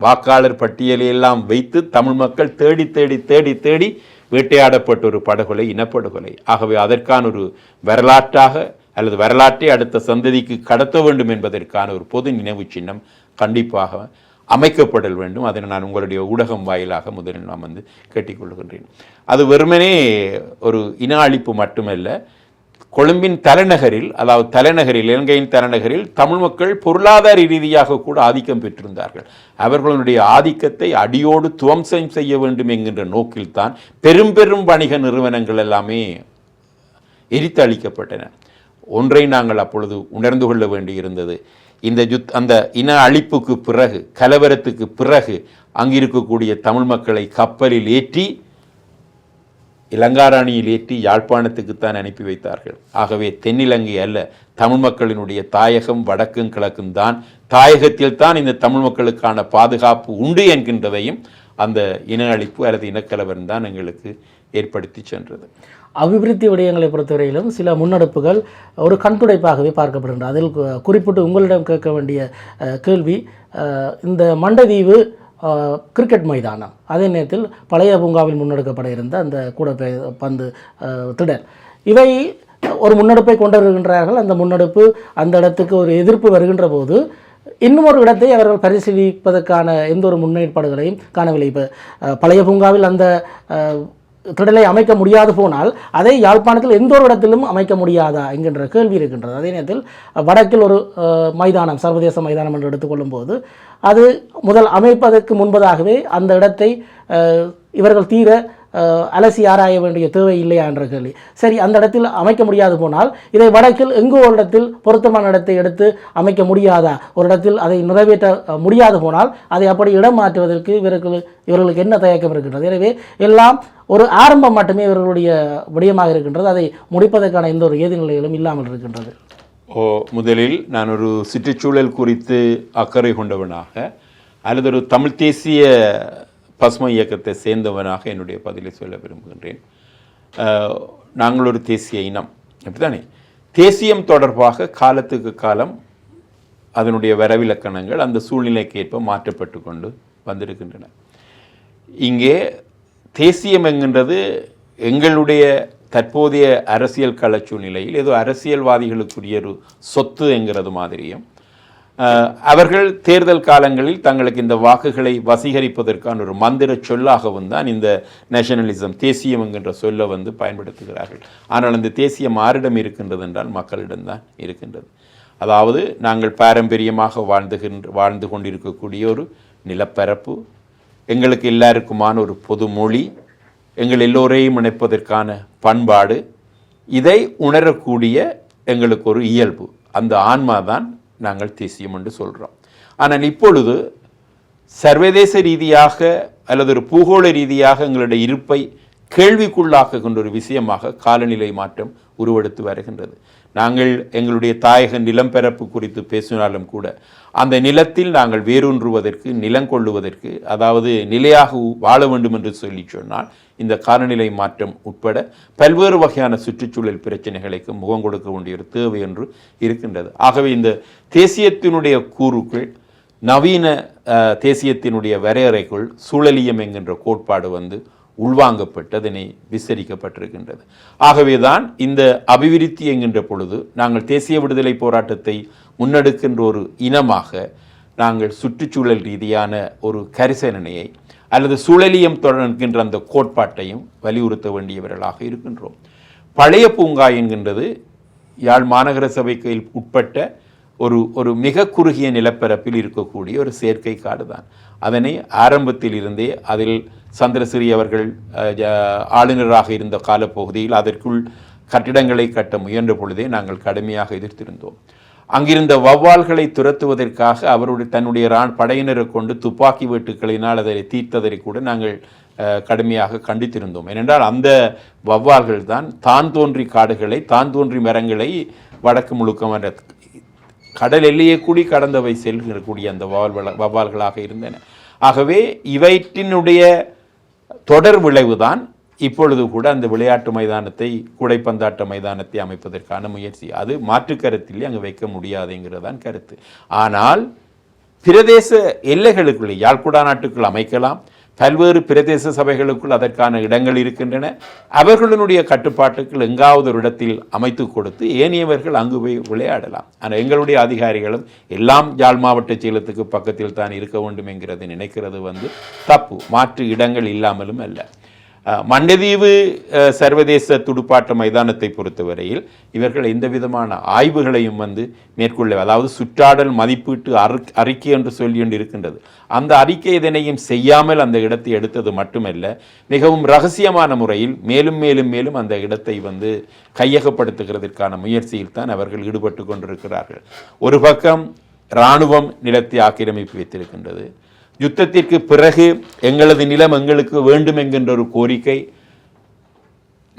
வாக்காளர் பட்டியலையெல்லாம் வைத்து தமிழ் மக்கள் தேடி தேடி தேடி தேடி வேட்டையாடப்பட்ட ஒரு படுகொலை, இனப்படுகொலை. ஆகவே அதற்கான ஒரு வரலாற்றாக அல்லது வரலாற்றை அடுத்த சந்ததிக்கு கடத்த வேண்டும் என்பதற்கான ஒரு பொது நினைவு சின்னம் கண்டிப்பாக அமைக்கப்படல் வேண்டும். அதனை நான் உங்களுடைய ஊடகம் வாயிலாக முதலில் நான் வந்து கேட்டுக்கொள்கின்றேன். அது வெறுமனே ஒரு இன அழிப்பு மட்டுமல்ல, கொழும்பின் தலைநகரில், அதாவது தலைநகரில், இலங்கையின் தலைநகரில் தமிழ் மக்கள் பொருளாதார ரீதியாக கூட ஆதிக்கம் பெற்றிருந்தார்கள். அவர்களுடைய ஆதிக்கத்தை அடியோடு துவம்சம் செய்ய வேண்டும் என்கின்ற நோக்கில்தான் பெரும் பெரும் வணிக நிறுவனங்கள் எல்லாமே எரித்தளிக்கப்பட்டன. ஒன்றை நாங்கள் அப்பொழுது உணர்ந்து கொள்ள வேண்டியிருந்தது. அந்த இன அழிப்புக்கு பிறகு, கலவரத்துக்கு பிறகு அங்கிருக்கக்கூடிய தமிழ் மக்களை கப்பலில் ஏற்றி இலங்காராணியில் ஏற்றி யாழ்ப்பாணத்துக்குத்தான் அனுப்பி வைத்தார்கள். ஆகவே தென்னிலங்கை அல்ல, தமிழ் மக்களினுடைய தாயகம் வடக்கும் கிழக்கும் தான். தாயகத்தில் தான் இந்த தமிழ் மக்களுக்கான பாதுகாப்பு உண்டு என்கின்றதையும் அந்த இன அழிப்பு அல்லது இனக்கலவரம் தான் எங்களுக்கு ஏற்படுத்தி சென்றது. அபிவிருத்தி விடயங்களை பொறுத்தவரையிலும் சில முன்னெடுப்புகள் ஒரு கண்துடைப்பாகவே பார்க்கப்படுகின்றன. அதில் குறிப்பிட்டு உங்களிடம் கேட்க வேண்டிய கேள்வி, இந்த மண்டதீவு கிரிக்கெட் மைதானம், அதே நேரத்தில் பழைய பூங்காவில் முன்னெடுக்கப்பட இருந்த அந்த பந்து திடல், இவை ஒரு முன்னெடுப்பை கொண்டு வருகின்றார்கள். அந்த முன்னெடுப்பு அந்த இடத்துக்கு ஒரு எதிர்ப்பு வருகின்ற போது இன்னும் ஒரு இடத்தை அவர்கள் பரிசீலிப்பதற்கான எந்த ஒரு முன்னேற்பாடுகளையும் காணவில்லை. இப்போ பழைய பூங்காவில் அந்த திடலை அமைக்க முடியாது போனால் அதை யாழ்ப்பாணத்தில் எந்த ஒரு இடத்திலும் அமைக்க முடியாதா என்கின்ற கேள்வி இருக்கின்றது. அதே நேரத்தில் வடக்கில் ஒரு மைதானம், சர்வதேச மைதானம் என்று எடுத்துக்கொள்ளும் போது அது முதல் அமைப்பதற்கு முன்பதாகவே அந்த இடத்தை இவர்கள் தீர அலசி ஆராய வேண்டிய தேவை இல்லையா என்ற கேள்வி. சரி, அந்த இடத்தில் அமைக்க முடியாது போனால் இதை வடக்கில் எங்கோ ஒரு இடத்தில் பொருத்தமான இடத்தை எடுத்து அமைக்க முடியாதா? ஒரு இடத்தில் அதை நிறைவேற்ற முடியாது போனால் அதை அப்படி இடம் மாற்றுவதற்கு இவர்களுக்கு என்ன தயக்கம் இருக்கின்றது? எனவே எல்லாம் ஒரு ஆரம்பம் மட்டுமே இவர்களுடைய விடயமாக இருக்கின்றது. அதை முடிப்பதற்கான எந்த ஒரு ஏதுநிலைகளும் இல்லாமல் இருக்கின்றது. முதலில் நான் ஒரு சுற்றுச்சூழல் குறித்து அக்கறை கொண்டவனாக அல்லது ஒரு தமிழ் தேசிய பசுமை இயக்கத்தை சேர்ந்தவனாக என்னுடைய பதிலை சொல்ல விரும்புகின்றேன். நாங்கள் ஒரு தேசிய இனம், அப்படித்தானே? தேசியம் தொடர்பாக காலத்துக்கு காலம் அதனுடைய வரவிலக்கணங்கள் அந்த சூழ்நிலைக்கு ஏற்ப மாற்றப்பட்டு கொண்டு வந்திருக்கின்றன. இங்கே தேசியம் என்கின்றது எங்களுடைய தற்போதைய அரசியல் கள சூழ்நிலையில் ஏதோ அரசியல்வாதிகளுக்குரிய ஒரு சொத்து என்கிறது மாதிரியும், அவர்கள் தேர்தல் காலங்களில் தங்களுக்கு இந்த வாக்குகளை வசீகரிப்பதற்கான ஒரு மந்திர சொல்லாகவும் தான் இந்த நேஷனலிசம், தேசியம் என்கின்ற சொல்லை பயன்படுத்துகிறார்கள். ஆனால் அந்த தேசியம் ஆரிடம் இருக்கின்றது என்றால் மக்களிடம்தான் இருக்கின்றது. அதாவது நாங்கள் பாரம்பரியமாக வாழ்ந்து கொண்டிருக்கக்கூடிய ஒரு நிலப்பரப்பு, எங்களுக்கு எல்லாருக்குமான ஒரு பொது மொழி, எங்கள் எல்லோரையும் இணைப்பதற்கான பண்பாடு, இதை உணரக்கூடிய எங்களுக்கு ஒரு இயல்பு, அந்த ஆன்மா தான் நாங்கள் தேசியம் என்று சொல்கிறோம். ஆனால் இப்பொழுது சர்வதேச ரீதியாக அல்லது ஒரு பூகோள ரீதியாக எங்களுடைய இருப்பை கேள்விக்குள்ளாக்குகின்ற ஒரு விஷயமாக காலநிலை மாற்றம் உருவெடுத்து வருகின்றது. நாங்கள் எங்களுடைய தாயக நிலம்பரப்பு குறித்து பேசினாலும் கூட அந்த நிலத்தில் நாங்கள் வேரூன்றுவதற்கு, நிலங்கொள்ளுவதற்கு, அதாவது நிலையாக வாழ வேண்டும் என்று சொல்லி சொன்னால் இந்த காலநிலை மாற்றம் உட்பட பல்வேறு வகையான சுற்றுச்சூழல் பிரச்சனைகளுக்கு முகம் கொடுக்க வேண்டிய ஒரு தேவை என்று இருக்கின்றது. ஆகவே இந்த தேசியத்தினுடைய கூறுக்குள், நவீன தேசியத்தினுடைய வரையறைக்குள் சூழலியம் என்கின்ற கோட்பாடு உள்வாங்கப்பட்டு அதனை விஸ்தரிக்கப்பட்டிருக்கின்றது. ஆகவேதான் இந்த அபிவிருத்தி என்கின்ற பொழுது நாங்கள் தேசிய விடுதலை போராட்டத்தை முன்னெடுக்கின்ற ஒரு இனமாக நாங்கள் சுற்றுச்சூழல் ரீதியான ஒரு கரிசனையை அல்லது சூழலியம் தொடர்கின்ற அந்த கோட்பாட்டையும் வலியுறுத்த வேண்டியவர்களாக இருக்கின்றோம். பழைய பூங்கா என்கின்றது யாழ் மாநகர சபைக்கு உட்பட்ட ஒரு மிக குறுகிய நிலப்பரப்பில் இருக்கக்கூடிய ஒரு செயற்கை காடு தான். அதனை ஆரம்பத்தில் இருந்தே அதில் சந்திரசிறி அவர்கள் ஆளுநராக இருந்த காலப்பகுதியில் அதற்குள் கட்டிடங்களை கட்ட முயன்ற பொழுதே நாங்கள் கடுமையாக எதிர்த்திருந்தோம். அங்கிருந்த வௌவால்களை துரத்துவதற்காக தன்னுடைய படையினரை கொண்டு துப்பாக்கி வெட்டுக்களினால் அதை தீர்த்ததை கூட நாங்கள் கடுமையாக கண்டித்திருந்தோம். ஏனென்றால் அந்த வௌவால்கள் தான் தோன்றி காடுகளை, தான் தோன்றி மரங்களை வடக்கு முழுக்க கடல் எல்லையே கூடி கடந்தவை செல்கக்கூடிய அந்த வௌவால்களாக இருந்தன. ஆகவே இவற்றினுடைய தொடர் விளைவுதான் இப்பொழுது கூட அந்த விளையாட்டு மைதானத்தை, கூடைப்பந்தாட்ட மைதானத்தை அமைப்பதற்கான முயற்சி. அது மாற்று கருத்திலே அங்கு வைக்க முடியாதுங்கிறதான் கருத்து. ஆனால் பிரதேச எல்லைகளுக்குள்ளே யாழ்குடா நாட்டுக்குள் அமைக்கலாம், பல்வேறு பிரதேச சபைகளுக்குள் அதற்கான இடங்கள் இருக்கின்றன. அவர்களுடைய கட்டுப்பாட்டுக்குள் எங்காவது ஒரு இடத்தில் அமைத்து கொடுத்து ஏனையவர்கள் அங்கு போய் விளையாடலாம். ஆனால் எங்களுடைய அதிகாரிகளும் எல்லாம் யாழ் மாவட்ட செயலத்துக்கு பக்கத்தில் தான் இருக்க வேண்டும் என்கிறது நினைக்கிறது தப்பு. மாற்று இடங்கள் இல்லாமலும் அல்ல. மண்டதீவு சர்வதேச துடுப்பாட்ட மைதானத்தை பொறுத்தவரையில் இவர்கள் எந்த விதமான ஆய்வுகளையும் மேற்கொள்ள, அதாவது சுற்றாடல் மதிப்பீட்டு அறிக்கை என்று சொல்லி இருக்கின்றது. அந்த அறிக்கை இதனையும் செய்யாமல் அந்த இடத்தை எடுத்தது மட்டுமல்ல, மிகவும் ரகசியமான முறையில் மேலும் மேலும் மேலும் அந்த இடத்தை கையகப்படுத்துகிறதற்கான முயற்சியில் தான் அவர்கள் ஈடுபட்டு கொண்டிருக்கிறார்கள். ஒரு பக்கம் இராணுவம் நிலத்தை ஆக்கிரமிப்பு வைத்திருக்கின்றது. யுத்தத்திற்கு பிறகு எங்களது நிலம் எங்களுக்கு வேண்டும் என்கின்ற ஒரு கோரிக்கை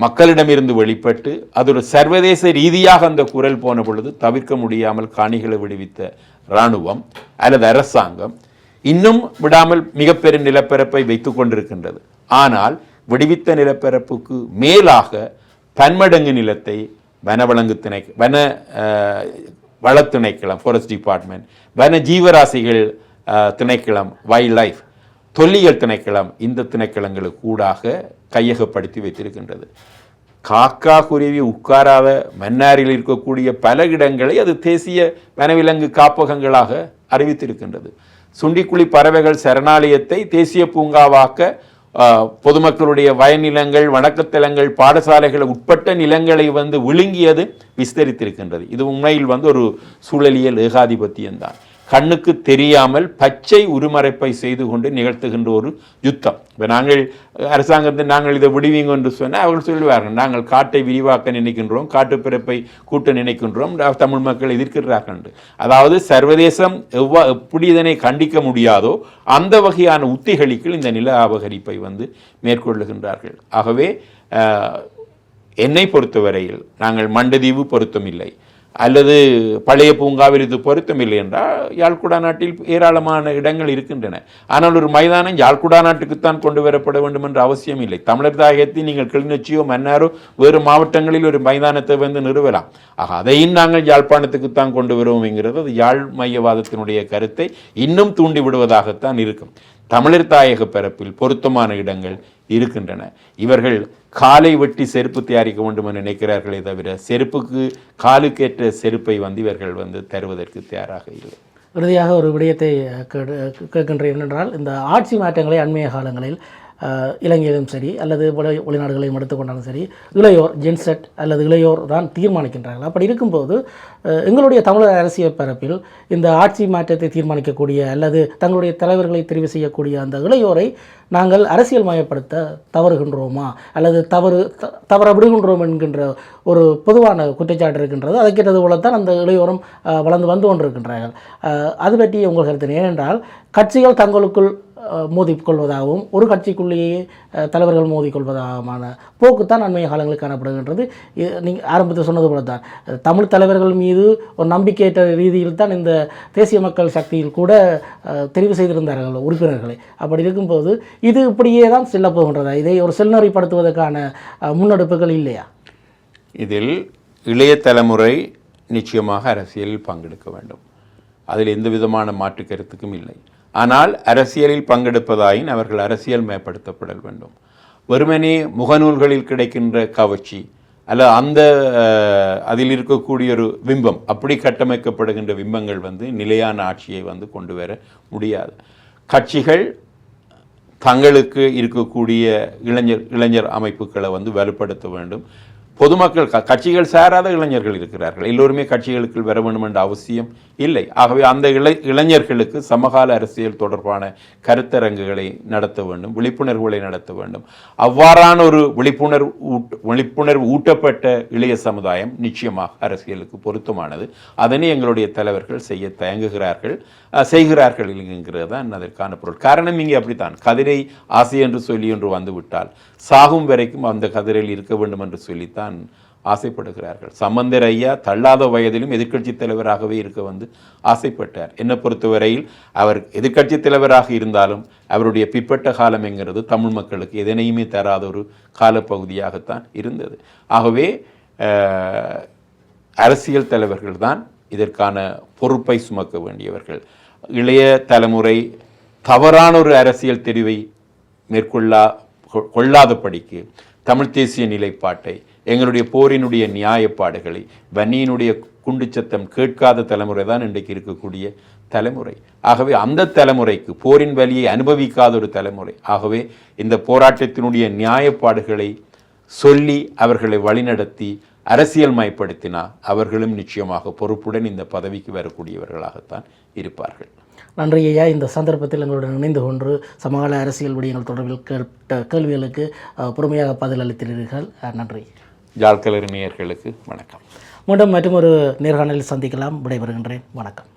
மக்களிடமிருந்து வெளிப்பட்டு அது ஒரு சர்வதேச ரீதியாக அந்த குரல் போன பொழுது தவிர்க்க முடியாமல் காணிகளை விடுவித்த இராணுவம் அல்லது அரசாங்கம் இன்னும் விடாமல் மிக பெரும் நிலப்பரப்பை வைத்துக் கொண்டிருக்கின்றது. ஆனால் விடுவித்த நிலப்பரப்புக்கு மேலாக பன்மடங்கு நிலத்தை வன வள திணைக்களம், ஃபாரஸ்ட் டிபார்ட்மெண்ட், வன ஜீவராசிகள் திணைக்களம், வைல்ட் லைஃப், தொல்லியல் திணைக்களம், இந்த திணைக்களங்களுக்கு ஊடாக கையகப்படுத்தி வைத்திருக்கின்றது. காக்கா குருவி உட்காராத மன்னாரில் இருக்கக்கூடிய பல இடங்களை அது தேசிய வனவிலங்கு காப்பகங்களாக அறிவித்திருக்கின்றது. சுண்டிக்குழி பறவைகள் சரணாலயத்தை தேசிய பூங்காவாக்க பொதுமக்களுடைய வயநிலங்கள், வணக்கத்தலங்கள், பாடசாலைகள் உட்பட்ட நிலங்களை விழுங்கியது விஸ்தரித்திருக்கின்றது. இது உண்மையில் ஒரு சூழலியல் ஏகாதிபத்தியம்தான். கண்ணுக்கு தெரியாமல் பச்சை உருமறைப்பை செய்து கொண்டு நிகழ்த்துகின்ற ஒரு யுத்தம். இப்போ நாங்கள் அரசாங்கத்தில் நாங்கள் இதை விடுவீங்க என்று சொன்னால் அவர்கள் சொல்லுவார்கள், நாங்கள் காட்டை விரிவாக்க நினைக்கின்றோம், காட்டுப்பிறப்பை கூட்ட நினைக்கின்றோம், தமிழ் மக்கள் எதிர்க்கிறார்கள் என்று. அதாவது சர்வதேசம் எப்படி இதனை கண்டிக்க முடியாதோ அந்த வகையான உத்திகளுக்கு இந்த நில அபகரிப்பை மேற்கொள்ளுகின்றார்கள். ஆகவே என்னை பொறுத்தவரையில் நாங்கள் மண்டதீவு பொருத்தமில்லை அல்லது பழைய பூங்காவில் இது பொருத்தமில்லை என்றால் யாழ்குடா நாட்டில் ஏராளமான இடங்கள் இருக்கின்றன. ஆனால் ஒரு மைதானம் யாழ்குடா நாட்டுக்குத்தான் கொண்டு வரப்பட வேண்டும் என்ற அவசியம் இல்லை. தமிழர் தாயகத்தை நீங்கள் கிளிநொச்சியோ மன்னாரோ வேறு மாவட்டங்களில் ஒரு மைதானத்தை நிறுவலாம். ஆக அதையும் நாங்கள் யாழ்ப்பாணத்துக்குத்தான் கொண்டு வருவோம் என்கிறது அது யாழ் மையவாதத்தினுடைய கருத்தை இன்னும் தூண்டி விடுவதாகத்தான் இருக்கும். தமிழர் தாயக பரப்பில் பொருத்தமான இடங்கள் இருக்கின்றன. இவர்கள் காலை வெட்டி செருப்பு தயாரிக்க வேண்டும் என்று நினைக்கிறார்களே தவிர செருப்புக்கு காலுக்கேற்ற செருப்பை இவர்கள் தருவதற்கு தயாராக இல்லை. இறுதியாக ஒரு விடயத்தை கேட்கின்றேன் என்றால், இந்த ஆட்சி மாற்றங்களை அண்மைய காலங்களில் இலங்கையிலும் சரி அல்லது வெளிநாடுகளையும் எடுத்துக்கொண்டாலும் சரி இளையோர் ஜென்செட் அல்லது இளையோர் தான் தீர்மானிக்கின்றார்கள். அப்படி இருக்கும்போது எங்களுடைய தமிழர் அரசியல் பரப்பில் இந்த ஆட்சி மாற்றத்தை தீர்மானிக்கக்கூடிய அல்லது தங்களுடைய தலைவர்களை தெரிவு செய்யக்கூடிய அந்த இளையோரை நாங்கள் அரசியல் மயப்படுத்த தவறுகின்றோமா அல்லது தவற விடுகின்றோம் என்கின்ற ஒரு பொதுவான குற்றச்சாட்டு இருக்கின்றது. அதற்கேற்றது போலத்தான் அந்த இளையோரும் வளர்ந்து வந்து கொண்டிருக்கின்றார்கள். அது பற்றி உங்கள் கருத்து ஏனென்றால் கட்சிகள் தங்களுக்குள் மோதிக்கொள்வதாகவும் ஒரு கட்சிக்குள்ளேயே தலைவர்கள் மோதிக்கொள்வதாகமான போக்குத்தான் அண்மைய காலங்களில் காணப்படுகின்றது. நீங்கள் ஆரம்பத்தில் சொன்னது போல தான் தமிழ் தலைவர்கள் மீது ஒரு நம்பிக்கையற்ற ரீதியில் தான் இந்த தேசிய மக்கள் சக்தியில் கூட தெரிவு செய்திருந்தார்கள் உறுப்பினர்களை. அப்படி இருக்கும்போது இது இப்படியே தான் செல்ல போகின்றதா? இதை ஒரு செல்நெறிப்படுத்துவதற்கான முன்னெடுப்புகள் இல்லையா? இதில் இளைய தலைமுறை நிச்சயமாக அரசியலில் பங்கெடுக்க வேண்டும். அதில் எந்த விதமான மாற்று கருத்துக்கும் இல்லை. ஆனால் அரசியலில் பங்கெடுப்பதாயின் அவர்கள் அரசியல் மேம்படுத்தப்பட வேண்டும். வெறுமனே முகநூல்களில் கிடைக்கின்ற கவர்ச்சி அல்ல அதில் இருக்கக்கூடிய ஒரு பிம்பம், அப்படி கட்டமைக்கப்படுகின்ற பிம்பங்கள் நிலையான ஆட்சியை கொண்டு வர முடியாது. கட்சிகள் தங்களுக்கு இருக்கக்கூடிய இளைஞர் அமைப்புகளை வலுப்படுத்த வேண்டும். பொதுமக்கள் கட்சிகள் சாராத இளைஞர்கள் இருக்கிறார்கள். எல்லோருமே கட்சிகளுக்கு வர வேண்டும் என்ற அவசியம் இல்லை. ஆகவே அந்த இளைஞர்களுக்கு சமகால அரசியல் தொடர்பான கருத்தரங்குகளை நடத்த வேண்டும், விழிப்புணர்வுகளை நடத்த வேண்டும். அவ்வாறான ஒரு விழிப்புணர்வு ஊட்டப்பட்ட இளைய சமுதாயம் நிச்சயமாக அரசியலுக்கு பொருத்தமானது. அதனை எங்களுடைய தலைவர்கள் செய்ய தயங்குகிறார்கள், செய்கிறார்கள் என்கிறது தான் அதற்கான பொருள். காரணம் இங்கே அப்படித்தான். கதிரை ஆசை என்று சொல்லி ஒன்று வந்துவிட்டால் சாகும் வரைக்கும் அந்த கதிரையில் இருக்க வேண்டும் என்று சொல்லித்தான் ஆசைப்படுகிறார்கள். சம்பந்தர் ஐயா தள்ளாத வயதிலும் எதிர்க்கட்சி தலைவராகவே இருக்க ஆசைப்பட்டார். என்னை பொறுத்தவரையில் அவர் எதிர்க்கட்சி தலைவராக இருந்தாலும் அவருடைய பிற்பட்ட காலம் என்கிறது தமிழ் மக்களுக்கு எதனையுமே தராத ஒரு காலப்பகுதியாகத்தான் இருந்தது. ஆகவே அரசியல் தலைவர்கள் தான் இதற்கான பொறுப்பை சுமக்க வேண்டியவர்கள். இளைய தலைமுறை தவறான ஒரு அரசியல் தெரிவை கொள்ளாதபடிக்கு தமிழ் தேசிய நிலைப்பாட்டை, எங்களுடைய போரினுடைய நியாயப்பாடுகளை, வன்னியினுடைய குண்டு சத்தம் கேட்காத தலைமுறை தான் இன்றைக்கு இருக்கக்கூடிய தலைமுறை. ஆகவே அந்த தலைமுறைக்கு போரின் வலியை அனுபவிக்காத ஒரு தலைமுறை. ஆகவே இந்த போராட்டத்தினுடைய நியாயப்பாடுகளை சொல்லி அவர்களை வழிநடத்தி அரசியல் மயப்படுத்தினா அவர்களும் நிச்சயமாக பொறுப்புடன் இந்த பதவிக்கு வரக்கூடியவர்களாகத்தான் இருப்பார்கள். நன்றி ஐயா. இந்த சந்தர்ப்பத்தில் எங்களுடன் இணைந்து கொண்டு சமகால அரசியல் விடயங்கள் தொடர்பில் கேட்ட கேள்விகளுக்கு பொறுமையாக பதில் அளித்தீர்கள். நன்றி. ஜாழ்கலர் நேயர்களுக்கு வணக்கம். மீண்டும் மற்றும் ஒரு நேர்காணலில் சந்திக்கலாம். விடைபெறுகின்றேன். வணக்கம்.